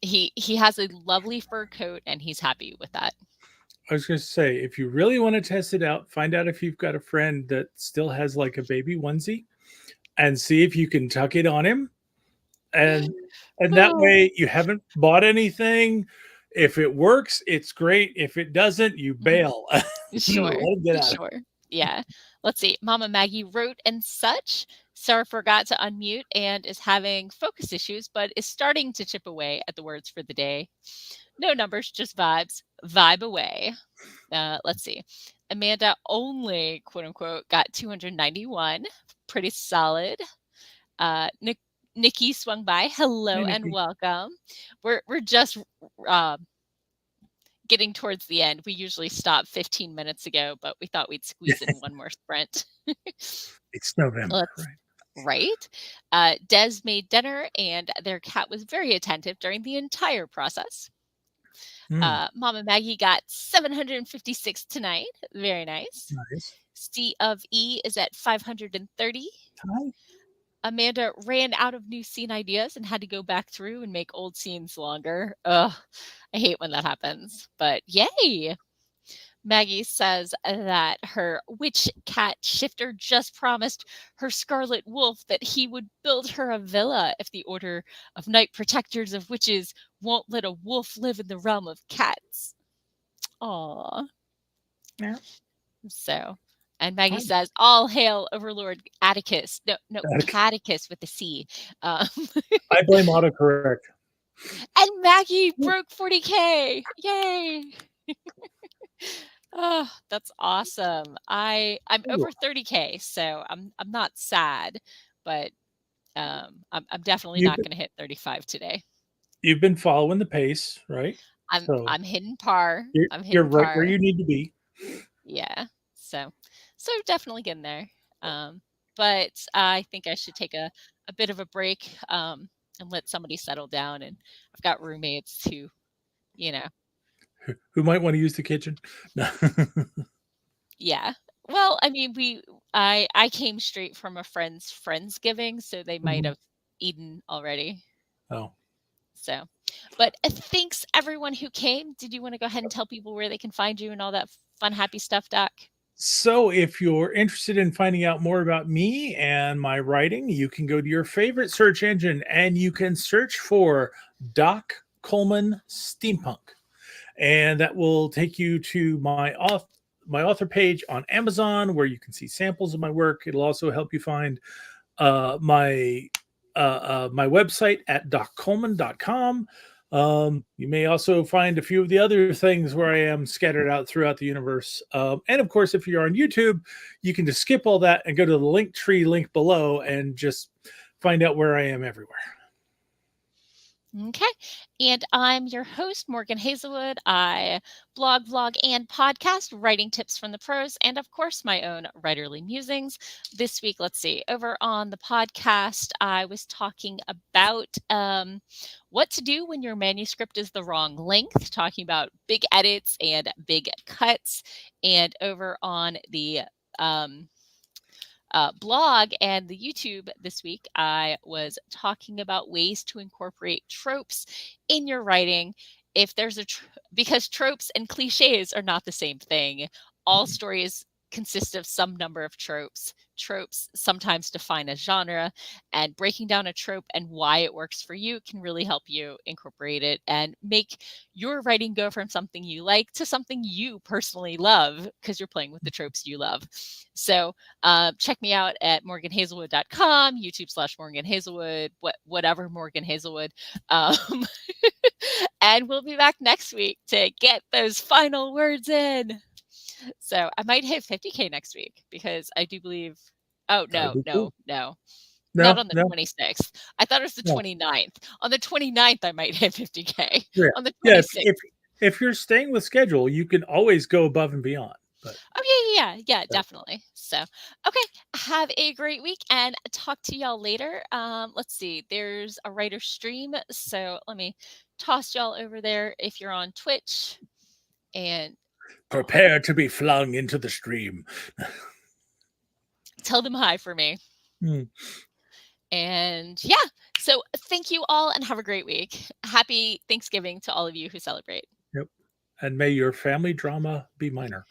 He has a lovely fur coat, and he's happy with that. I was going to say, if you really want to test it out, find out if you've got a friend that still has like a baby onesie, and see if you can tuck it on him. And that way you haven't bought anything. If it works, it's great. If it doesn't, you bail. Sure. Yeah. Let's see. Mama Maggie wrote and such. Sarah forgot to unmute and is having focus issues, but is starting to chip away at the words for the day. No numbers, just vibes. Vibe away. Let's see. Amanda only, quote unquote, got 291. Pretty solid. Nikki swung by. Hello and welcome. We're just getting towards the end. We usually stop 15 minutes ago, but we thought we'd squeeze in one more sprint. It's November, right? Des made dinner, and their cat was very attentive during the entire process. Mama Maggie got 756 tonight. Very nice. C of E is at 530. Hi. Amanda ran out of new scene ideas and had to go back through and make old scenes longer. Ugh, I hate when that happens, but yay. Maggie says that her witch cat shifter just promised her Scarlet Wolf that he would build her a villa if the Order of Night Protectors of Witches won't let a wolf live in the realm of cats. Aww. Yeah. So, and Maggie says, all hail Overlord Atticus. No, Catticus with the C. I blame autocorrect. And Maggie broke 40K. Yay. Oh, that's awesome. I'm over 30K, so I'm not sad, but I'm definitely not going to hit 35 today. You've been following the pace, right? I'm hitting par. I'm You're hitting right par. where you need to be. Yeah. So definitely getting there. But I think I should take a bit of a break and let somebody settle down. And I've got roommates who, Who might want to use the kitchen. yeah. Well, I mean, I came straight from a friend's Friendsgiving, so they might have eaten already. Oh. So, but thanks everyone who came. Did you want to go ahead and tell people where they can find you and all that fun, happy stuff, Doc? So if you're interested in finding out more about me and my writing, you can go to your favorite search engine and you can search for Doc Coleman Steampunk. And that will take you to my author page on Amazon where you can see samples of my work. It'll also help you find my website at doccoleman.com. You may also find a few of the other things where I am scattered out throughout the universe. And of course, if you're on YouTube, you can just skip all that and go to the Linktree link below and just find out where I am everywhere. Okay. And I'm your host, Morgan Hazelwood. I blog, vlog, and podcast, writing tips from the pros, and of course, my own Writerly Musings. This week, let's see, over on the podcast, I was talking about what to do when your manuscript is the wrong length, talking about big edits and big cuts. And over on the blog and the YouTube this week, I was talking about ways to incorporate tropes in your writing. If there's because tropes and cliches are not the same thing. All stories consist of some number of tropes. Tropes sometimes define a genre, and breaking down a trope and why it works for you can really help you incorporate it and make your writing go from something you like to something you personally love because you're playing with the tropes you love. So check me out at morganhazelwood.com, YouTube/Morgan Hazelwood, whatever Morgan Hazelwood. And we'll be back next week to get those final words in. So I might hit 50K next week because I do believe, not on the 26th. I thought it was the 29th. On the 29th, I might hit 50K. Yeah. On the 26th. If you're staying with schedule, you can always go above and beyond. But yeah, definitely. So, okay, have a great week and talk to y'all later. Let's see, there's a writer stream, so let me toss y'all over there if you're on Twitch. And prepare to be flung into the stream. Tell them hi for me. And yeah, so thank you all and have a great week. Happy Thanksgiving to all of you who celebrate. Yep. And may your family drama be minor.